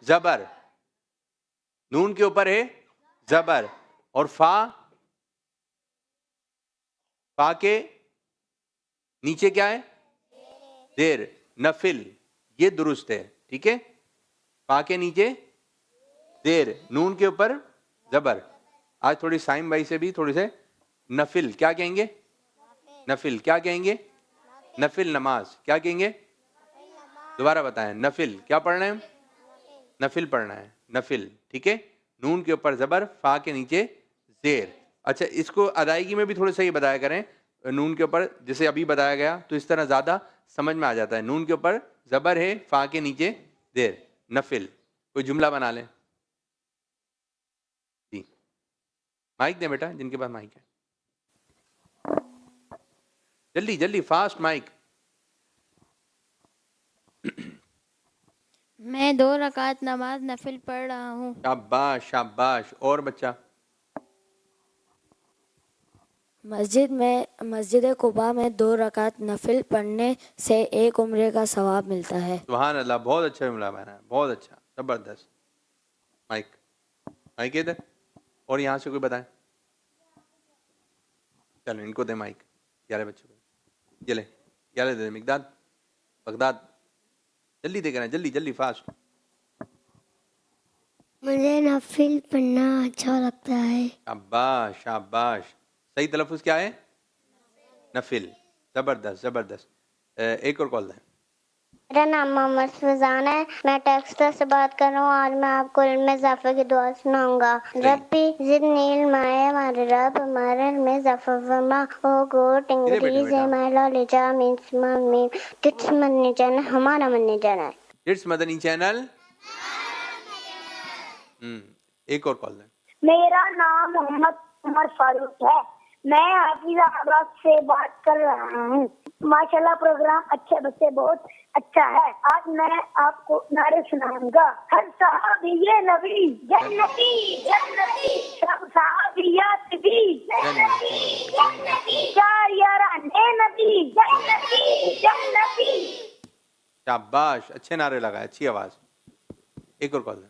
जबर, नून के ऊपर है जबर और फा के नीचे क्या है? देर। नफिल, ये दुरुस्त है, ठीक है? फा के नीचे देर, नून के ऊपर जबर। आज थोड़ी साइम भाई से भी थोड़ी से नफिल क्या कहेंगे? नफिल क्या कहेंगे? नफिल नमाज क्या कहेंगे? दोबारा बताएं। नफिल क्या पढ़ना है? नफिल पढ़ना है, नफिल, ठीक है? नून के ऊपर जबर, फा के नीचे जेर। अच्छा, इसको अदायगी में भी थोड़ा सा ये बताया करें। नून के ऊपर जैसे अभी बताया गया तो इस तरह ज्यादा समझ में आ जाता है। नून के ऊपर जबर है, फा के नीचे जेर, नफिल। कोई जुमला बना लें जी। माइक दें बेटा, जिनके पास माइक है, जल्दी जल्दी फास्ट माइक। मैं 2 रकात नमाज नफिल पढ़ रहा हूँ। शाबाश शाबाश। और बच्चा? मस्जिद कुबा में 2 रकात नफिल पढ़ने से 1 उम्रे का सवाब मिलता है। सुभान अल्लाह, बहुत अच्छा जुमला बना, बहुत अच्छा, जबरदस्त। माइक माइक इधर। और यहाँ से कोई बताए? चलो इनको दे माइक, 11 बच्चों को। ये ले, 11 दे दे। मिकदाद, बगदाद, जल्दी दे करना, जल्दी जल्दी फास्ट। मुझे नफिल पढ़ना अच्छा लगता है। शाबाश शाबाश। सही तलफ़ुज़ क्या है? नफिल। ज़बरदस्त ज़बरदस्त। एक और कॉल दें। मेरा नाम मोहम्मद फैजान है, मैं टेक्सटाइल से बात कर रहा हूँ। आज मैं आपको इल्म में इजाफे की दुआ सुनाऊंगा। रब्बी ज़िदनी इल्मा, हमारे रब हमारे इल्म में इजाफा फरमा। O God increase my knowledge means mean kids Madani channel हमारा Madani channel. Kids Madani channel. एक और कॉल दें। मेरा नाम मोहम्मद उमर फारूक है, मैं हाफिजाबाद से बात कर रहा हूँ। माशाल्लाह प्रोग्राम अच्छे बच्चे बहुत अच्छा है। आज मैं आपको नारे सुनाऊंगा। हर सहाबिये नबी जन्नती जन्नती, सब सहाबियात भी जन्नती जन्नती, 4 याराने नबी जन्नती जन्नती। शाबाश, अच्छे नारे लगाए, अच्छी आवाज़। एक और कॉल दें।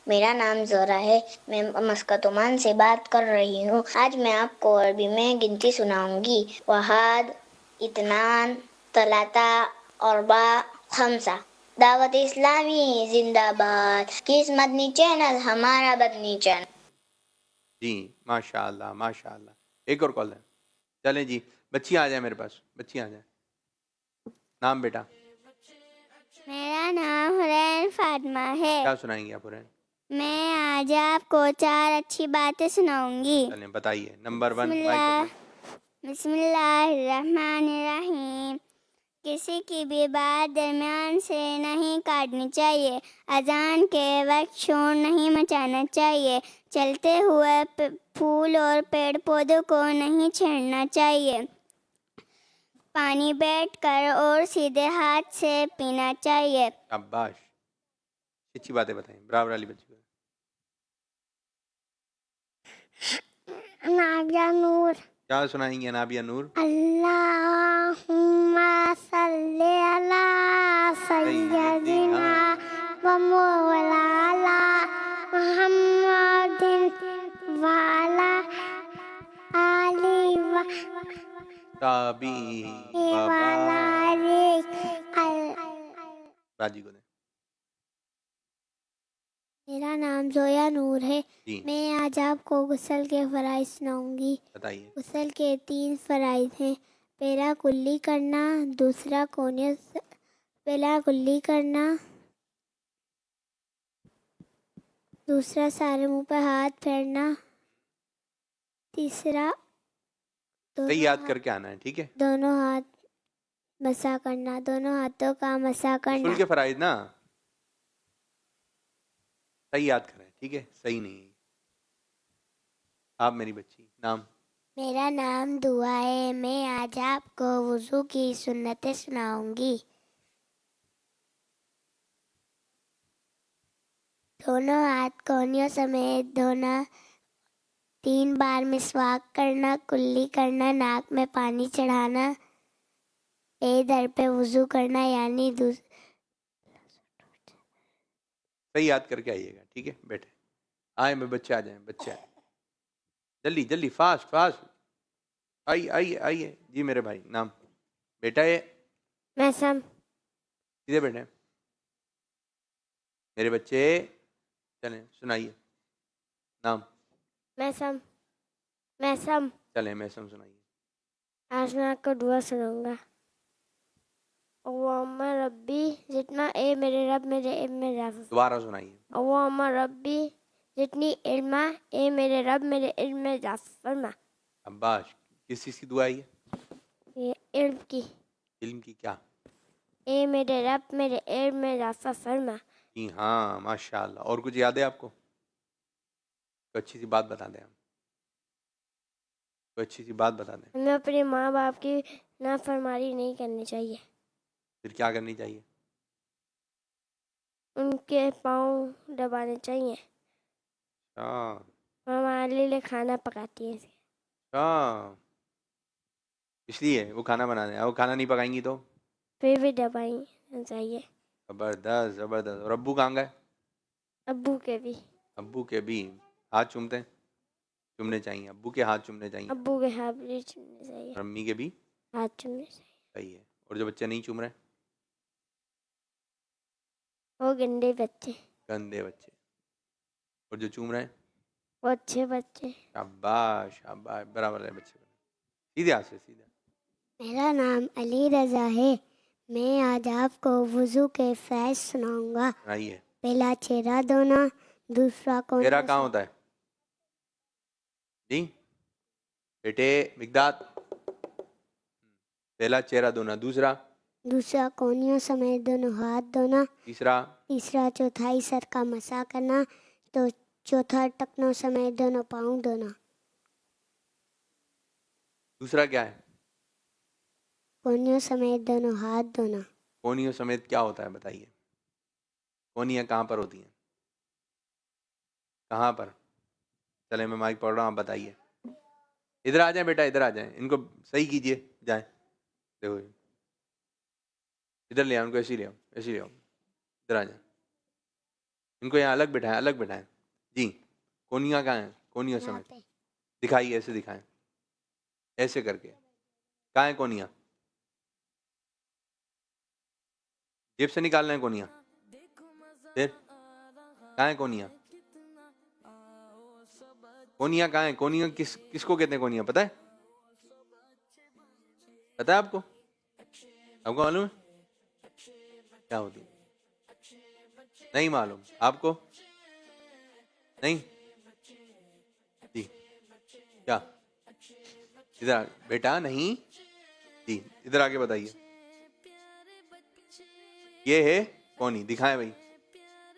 मेरा नाम जोरा है, मैं मस्कत ओमान से बात कर रही हूँ। आज मैं आपको अरबी में गिनती सुनाऊंगी। वहाद, इतनान, तलाता, अरबा, खमसा। दावत इस्लामी जिंदाबाद। किस मदनी चैनल हमारा मदनी चैनल। जी माशाल्लाह माशाल्लाह। एक और कॉल दें। चलें जी, बच्ची आ जाए मेरे पास, बच्ची आ जाए। नाम बेटा? मेरा नाम हुरैन फातिमा है। क्या सुनाएंगी आप हुरैन? मैं आज आपको 4 अच्छी बातें सुनाऊंगी। चलें बताइए। नंबर 1। बिस्मिल्लाहिर्रहमानिर्रहीम। किसी की भी बात दरमियान से नहीं काटनी चाहिए। अजान के वक्त शोर नहीं मचाना चाहिए। चलते हुए फूल और पेड़ पौधों को नहीं छेड़ना चाहिए। पानी बैठकर और सीधे हाथ से पीना चाहिए। शाबाश, अच्छी बातें बताएं। बराबर वाली बच्ची को। नाबिया नूर। क्या सुनाएंगे नाबिया नूर? अल्लाहुम्मा सल्ली अला सय्यदिना व मौलाना मुहम्मदिन व अला आलि व ताबी बाजी को दे। मेरा नाम जोया नूर है, जी मैं आज आपको गुस्ल के फ़राइज़ सुनाऊंगी। बताइए। गुस्ल के 3 फ़राइज़ हैं। पहला कुल्ली करना, दूसरा पहला कुल्ली करना, दूसरा सारे मुंह पर हाथ फेरना, तीसरा सही याद करके आना है, ठीक है? दोनों हाथ मसा करना, दोनों हाथों का मसा करना। गुस्ल के फराइज ना सही याद करें, ठीक है? सही नहीं। आप मेरी बच्ची, नाम? मेरा नाम दुआ है, मैं आज आपको वुज़ू की सुन्नतें सुनाऊंगी। दोनों हाथ कोहनियों समेत धोना, 3 बार मिसवाक करना, कुल्ली करना, नाक में पानी चढ़ाना, दर पे वुज़ू करना, यानी सही याद करके आइएगा, ठीक है? बैठे आए, मैं बच्चे आ जाए, बच्चे आए, जल्दी जल्दी, फास्ट फास्ट। आइए आइए आइए जी मेरे भाई। नाम? बेटा है मैसम। किधर बैठे मेरे बच्चे? चलें सुनाइए। नाम? मैसम। मैसम। चलें मैसम सुनाइए। आज मैं आपको दुआ सुनाऊंगा। अल्लाहुम्मा रब्बी जितना ए मेरे रब मेरे इल्म में इजाफा। दोबारा सुनाइए। अल्लाहुम्मा रब्बी जितनी इल्मा ए मेरे रब मेरे इल्म में इजाफा फरमा। अब्बास, किस चीज़ की दुआ है ये? इल्म की। इल्म की क्या? ए मेरे रब मेरे इल्म में इजाफा फरमा। जी हाँ माशाल्लाह। और कुछ याद है आपको? तो अच्छी सी बात बता दें हम, कोई अच्छी सी बात बता दें। हमें अपने माँ बाप की नाफरमानी नहीं करनी चाहिए। फिर क्या करनी चाहिए? उनके पाँव दबाने चाहिए। हाँ हमारे लिए खाना पकाती है। हाँ, इसलिए वो खाना बनाने, वो खाना नहीं पकाएंगी तो फिर भी दबाना चाहिए। जबरदस्त जबरदस्त। और अब्बू कहाँ गए? अब्बू के भी। अब्बू के भी हाथ चूमते हैं? चूमने चाहिए, अब्बू के हाथ चूमने चाहिए। अब्बू के हाथ भी चूमने चाहिए। और अम्मी के भी हाथ चूमने चाहिए। सही है। और जो बच्चे नहीं चूम रहे, वो गंदे बच्चे। गंदे बच्चे। और जो चूम रहे हैं, वो अच्छे बच्चे। शाबाश शाबाश, बराबर है बच्चे। सीधे हाथ से सीधे। मेरा नाम अली रज़ा है। मैं आज आपको वुज़ू के फ़र्ज़ सुनाऊंगा। सुनाइए। पहला चेहरा धोना, दूसरा कौन तेरा कहाँ होता है जी बेटे मिकदाद? पहला चेहरा धोना, दूसरा कोहनियों समेत दोनों हाथ धोना, तीसरा चौथाई सर का मसा करना, तो चौथा टखनों समेत दोनों पाँव धोना। दूसरा क्या है? कोहनियों समेत दोनों हाथ धोना। कोहनियों समेत क्या होता है बताइए? कोहनियाँ कहाँ पर होती हैं? कहाँ पर? चले मैं माइक पढ़ रहा हूँ, आप बताइए। इधर आ जाए बेटा, इधर आ जाए, इनको सही कीजिए, जाए देखो इधर ले आओ, उनको ऐसे ही ले आओ, ऐसे ही ले आओ, इधर आ जाए, इनको यहाँ अलग बिठाएं, अलग बिठाएं जी। कोहनियाँ कहाँ हैं? कोहनियों समेत दिखाइए, ऐसे दिखाएं, ऐसे करके। कहाँ है कोहनियाँ? जेब से निकालना है कोहनियाँ। फिर कहाँ है कोहनियाँ? कोहनियाँ कहाँ है? कोहनियाँ किसको कहते हैं? कोहनियाँ पता है? पता है आपको? आपको मालूम है क्या होती है? नहीं मालूम आपको? नहीं जी, क्या? इधर बेटा, नहीं जी, इधर आके बताइए। ये है कोहनी, दिखाएं भाई,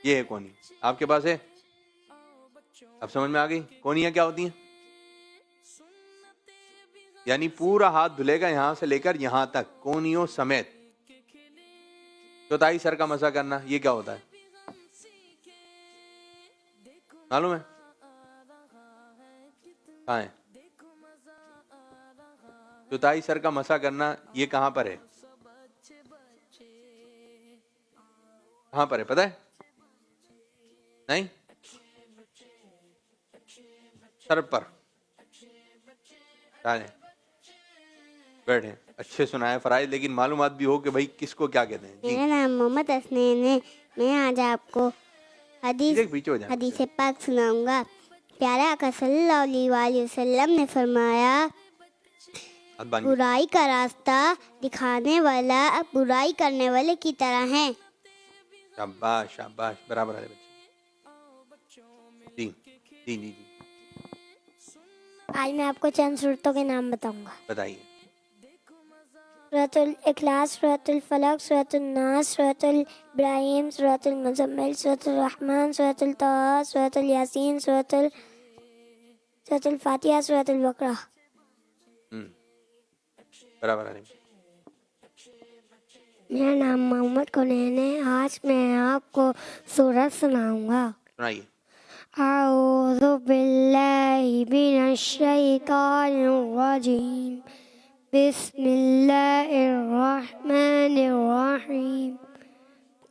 ये है कोहनी, आपके पास है? अब समझ में आ गई कोहनियाँ क्या होती हैं? यानी पूरा हाथ धुलेगा यहां से लेकर यहां तक, कोहनियों समेत। चौथाई सर का मसा करना, ये क्या होता है मालूम है? कहाँ है? चौथाई सर का मसा करना, ये कहां पर है? कहां पर है पता है? नहीं, सर पर। बैठे, अच्छे सुनाए फराइज, लेकिन मालूमात भी हो कि भाई किसको क्या कहते हैं। मेरा नाम मोहम्मद हसनैन है। मैं आज आपको हदीस पाक सुनाऊंगा। प्यारे आका सल्लल्लाहु अलैहि वसल्लम ने फरमाया, बुराई का रास्ता दिखाने वाला बुराई करने वाले की तरह है। शाबाश शाबाश, बराबर है बच्चे। जी जी जी जी, आज मैं आपको चंद सूरतों के नाम बताऊंगा। बताइए। सूरतुल इखलास, सूरतुल फलक, सूरतुल नास, सूरतुल इब्राहिम, सूरतुल मुज़म्मिल, सूरतुल रहमान, सूरतुल तहा, सूरतुल यासीन, सूरतुल फातिहा, सूरतुल बकरा। बराबर है। मेरा नाम मोहम्मद कुनैन है। आज मैं आपको सूरत सुनाऊंगा। सुनाइए। अऊज़ु बिल्लाहि मिनश शैतानिर रजीम। बिस्मिल्लाहिर्रहमानिर्रहीम।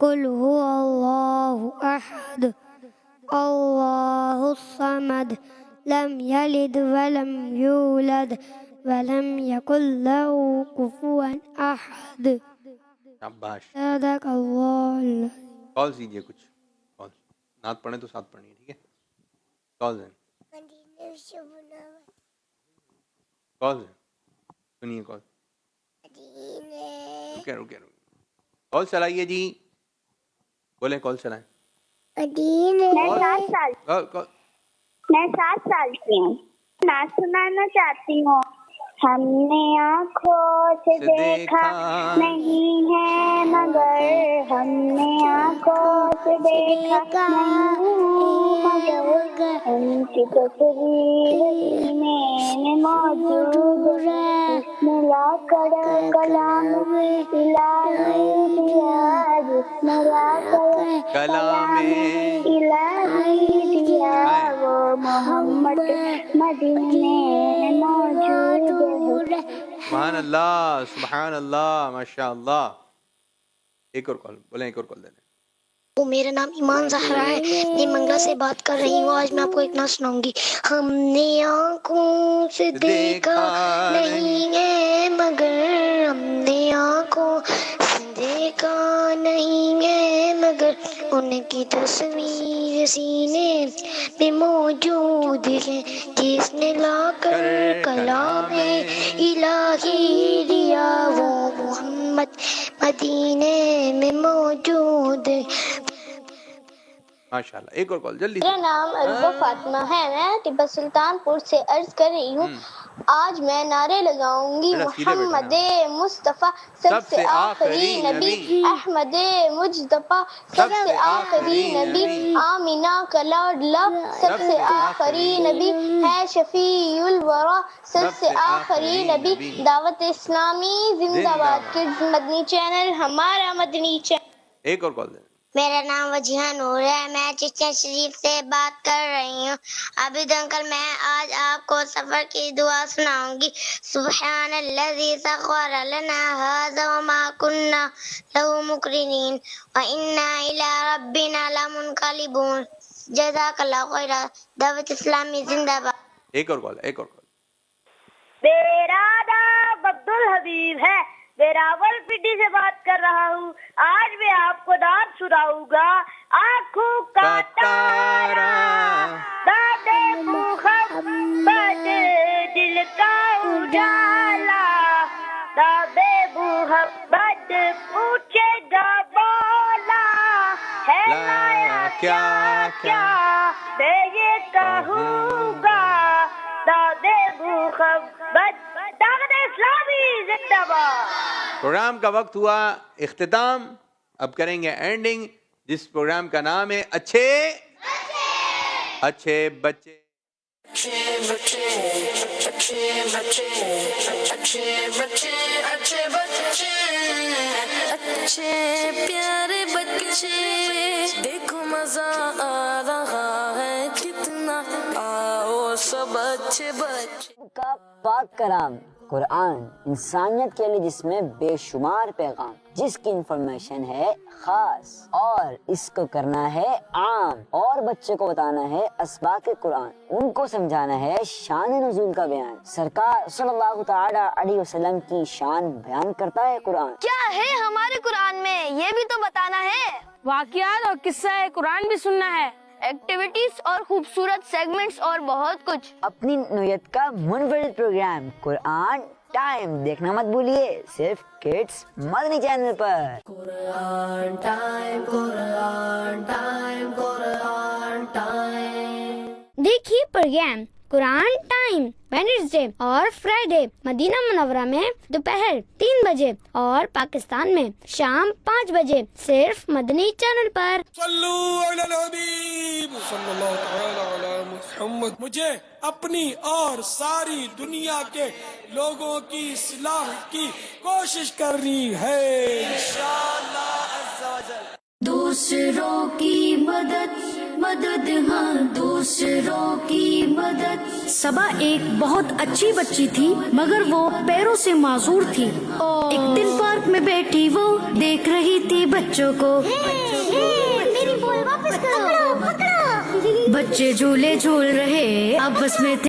कुल हुवल्लाहु अहद, अल्लाहुस समद, लम यलिद वलम यूलद वलम यकुल लहू कुफुवन अहद। शाबाश। सदक़ल्लाहुल। कॉल कीजिए कुछ, कॉल नात पढ़े तो साथ पढ़नी है, ठीक है? कॉल है, कॉल सुनिए, कॉल रुके रुके रुके, कॉल चलाइए जी, बोले कॉल चलाएं। मैं 7 साल की हूँ। नाच सुनाना चाहती हूँ। हमने आँखों से से देखा नहीं है मगर हमने आंखों से देखा नहीं मगर उनकी तस्वीर सीने में मौजूद है मिलाकर कलाम में इलाही दिया जिसने लाकर कलाम में इलाही दिया वो मोहम्मद मदीने में मौजूद है। सुभान अल्लाह माशाअल्लाह। एक और कॉल बोले, एक और कॉल देने। तो मेरा नाम ईमान ज़हरा है, मैं मंगला से बात कर रही हूँ। आज मैं आपको एक नाच सुनाऊंगी। हमने आँखों से देखा नहीं है मगर हमने आँखों से देखा नहीं है मगर उनकी तस्वीर सीने में मौजूद है जिसने लाकर कलाम इलाही दिया वो मोहम्मद मदीने में मौजूद है। माशाल्लाह। एक और कॉल जल्दी। मेरा नाम अरबा फातिमा है, मैं टिब्बत सुल्तानपुर से अर्ज कर रही हूँ। आज मैं नारे लगाऊंगी मोहम्मद मुस्तफ़ा सबसे आखिरी नबी, अहमद मुजतबा सबसे आखिरी नबी, आमिना का लाडला सबसे आखिरी नबी, है शफीउल वरा सबसे आखिरी नबी। दावत इस्लामी जिंदाबाद। किड्स मदनी चैनल हमारा मदनी चैनल। एक और कॉल दे। मेरा नाम वजीहा नूर है, मैं चिश्तिया शरीफ से बात कर रही हूँ। आबिद अंकल, मैं आज आपको सफर की दुआ सुनाऊंगी। सुब्हानल्लज़ी सख्खर लना हाज़ा व मा कुन्ना लहू मुक़रिनीन व इन्ना इला रब्बिना लमुनक़लिबून। जज़ाकल्लाहु खैरा। दावत इस्लामी जिंदाबाद। एक और कॉल, एक और कॉल। मेरा नाम अब्दुल हबीब है, मैं रावलपिंडी से बात कर रहा हूँ। आज मैं आपको नाम सुनाऊंगा आँखों का तारा, दादे मुहम्मद दिल का उजाला, दादे मुहम्मद पूछेगा मौला है लाया क्या क्या मैं ये कहूँगा, दादे मुहम्मद दावत इस्लामी जिंदाबाद। प्रोग्राम का वक्त हुआ इख्तिताम, अब करेंगे एंडिंग, जिस प्रोग्राम का नाम है अच्छे अच्छे बच्चे। अच्छे प्यारे बच्चे देखो मजा आ रहा है कितना, आओ सब अच्छे बच्चे। का पाक कलाम कुरान इंसानियत के लिए जिसमें बेशुमार पैगाम, जिसकी इंफॉर्मेशन है खास और इसको करना है आम, और बच्चे को बताना है असबाक कुरान, उनको समझाना है शान नुज़ूल का बयान। सरकार सल्लल्लाहु तआला अलैहि वसल्लम की शान बयान करता है कुरान। क्या है हमारे कुरान में ये भी तो बताना है। वाक़ियात और किस्सा कुरान भी सुनना है, एक्टिविटीज और खूबसूरत सेगमेंट्स और बहुत कुछ। अपनी नौयत का मुनफरिद प्रोग्राम कुरान टाइम देखना मत भूलिए, सिर्फ किड्स मदनी चैनल पर। Quran time, Quran time, Quran time. देखिए प्रोग्राम कुरान टाइम वेडनेसडे और फ्राइडे मदीना मुनव्वरा में दोपहर 3 बजे और पाकिस्तान में शाम 5 बजे, सिर्फ मदनी चैनल पर। मुझे अपनी और सारी दुनिया के लोगों की इस्लाह की कोशिश करनी है इंशाअल्लाह अज़्ज़ा वजल। दूसरों की मदद मदद, हाँ दूसरों की मदद। सबा एक बहुत अच्छी बच्ची थी मगर वो पैरों से माजूर थी। एक दिन पार्क में बैठी वो देख रही थी बच्चों को। मेरी बॉल वापस करो, पकड़ो। बच्चे झूले झूल रहे आपस में थे।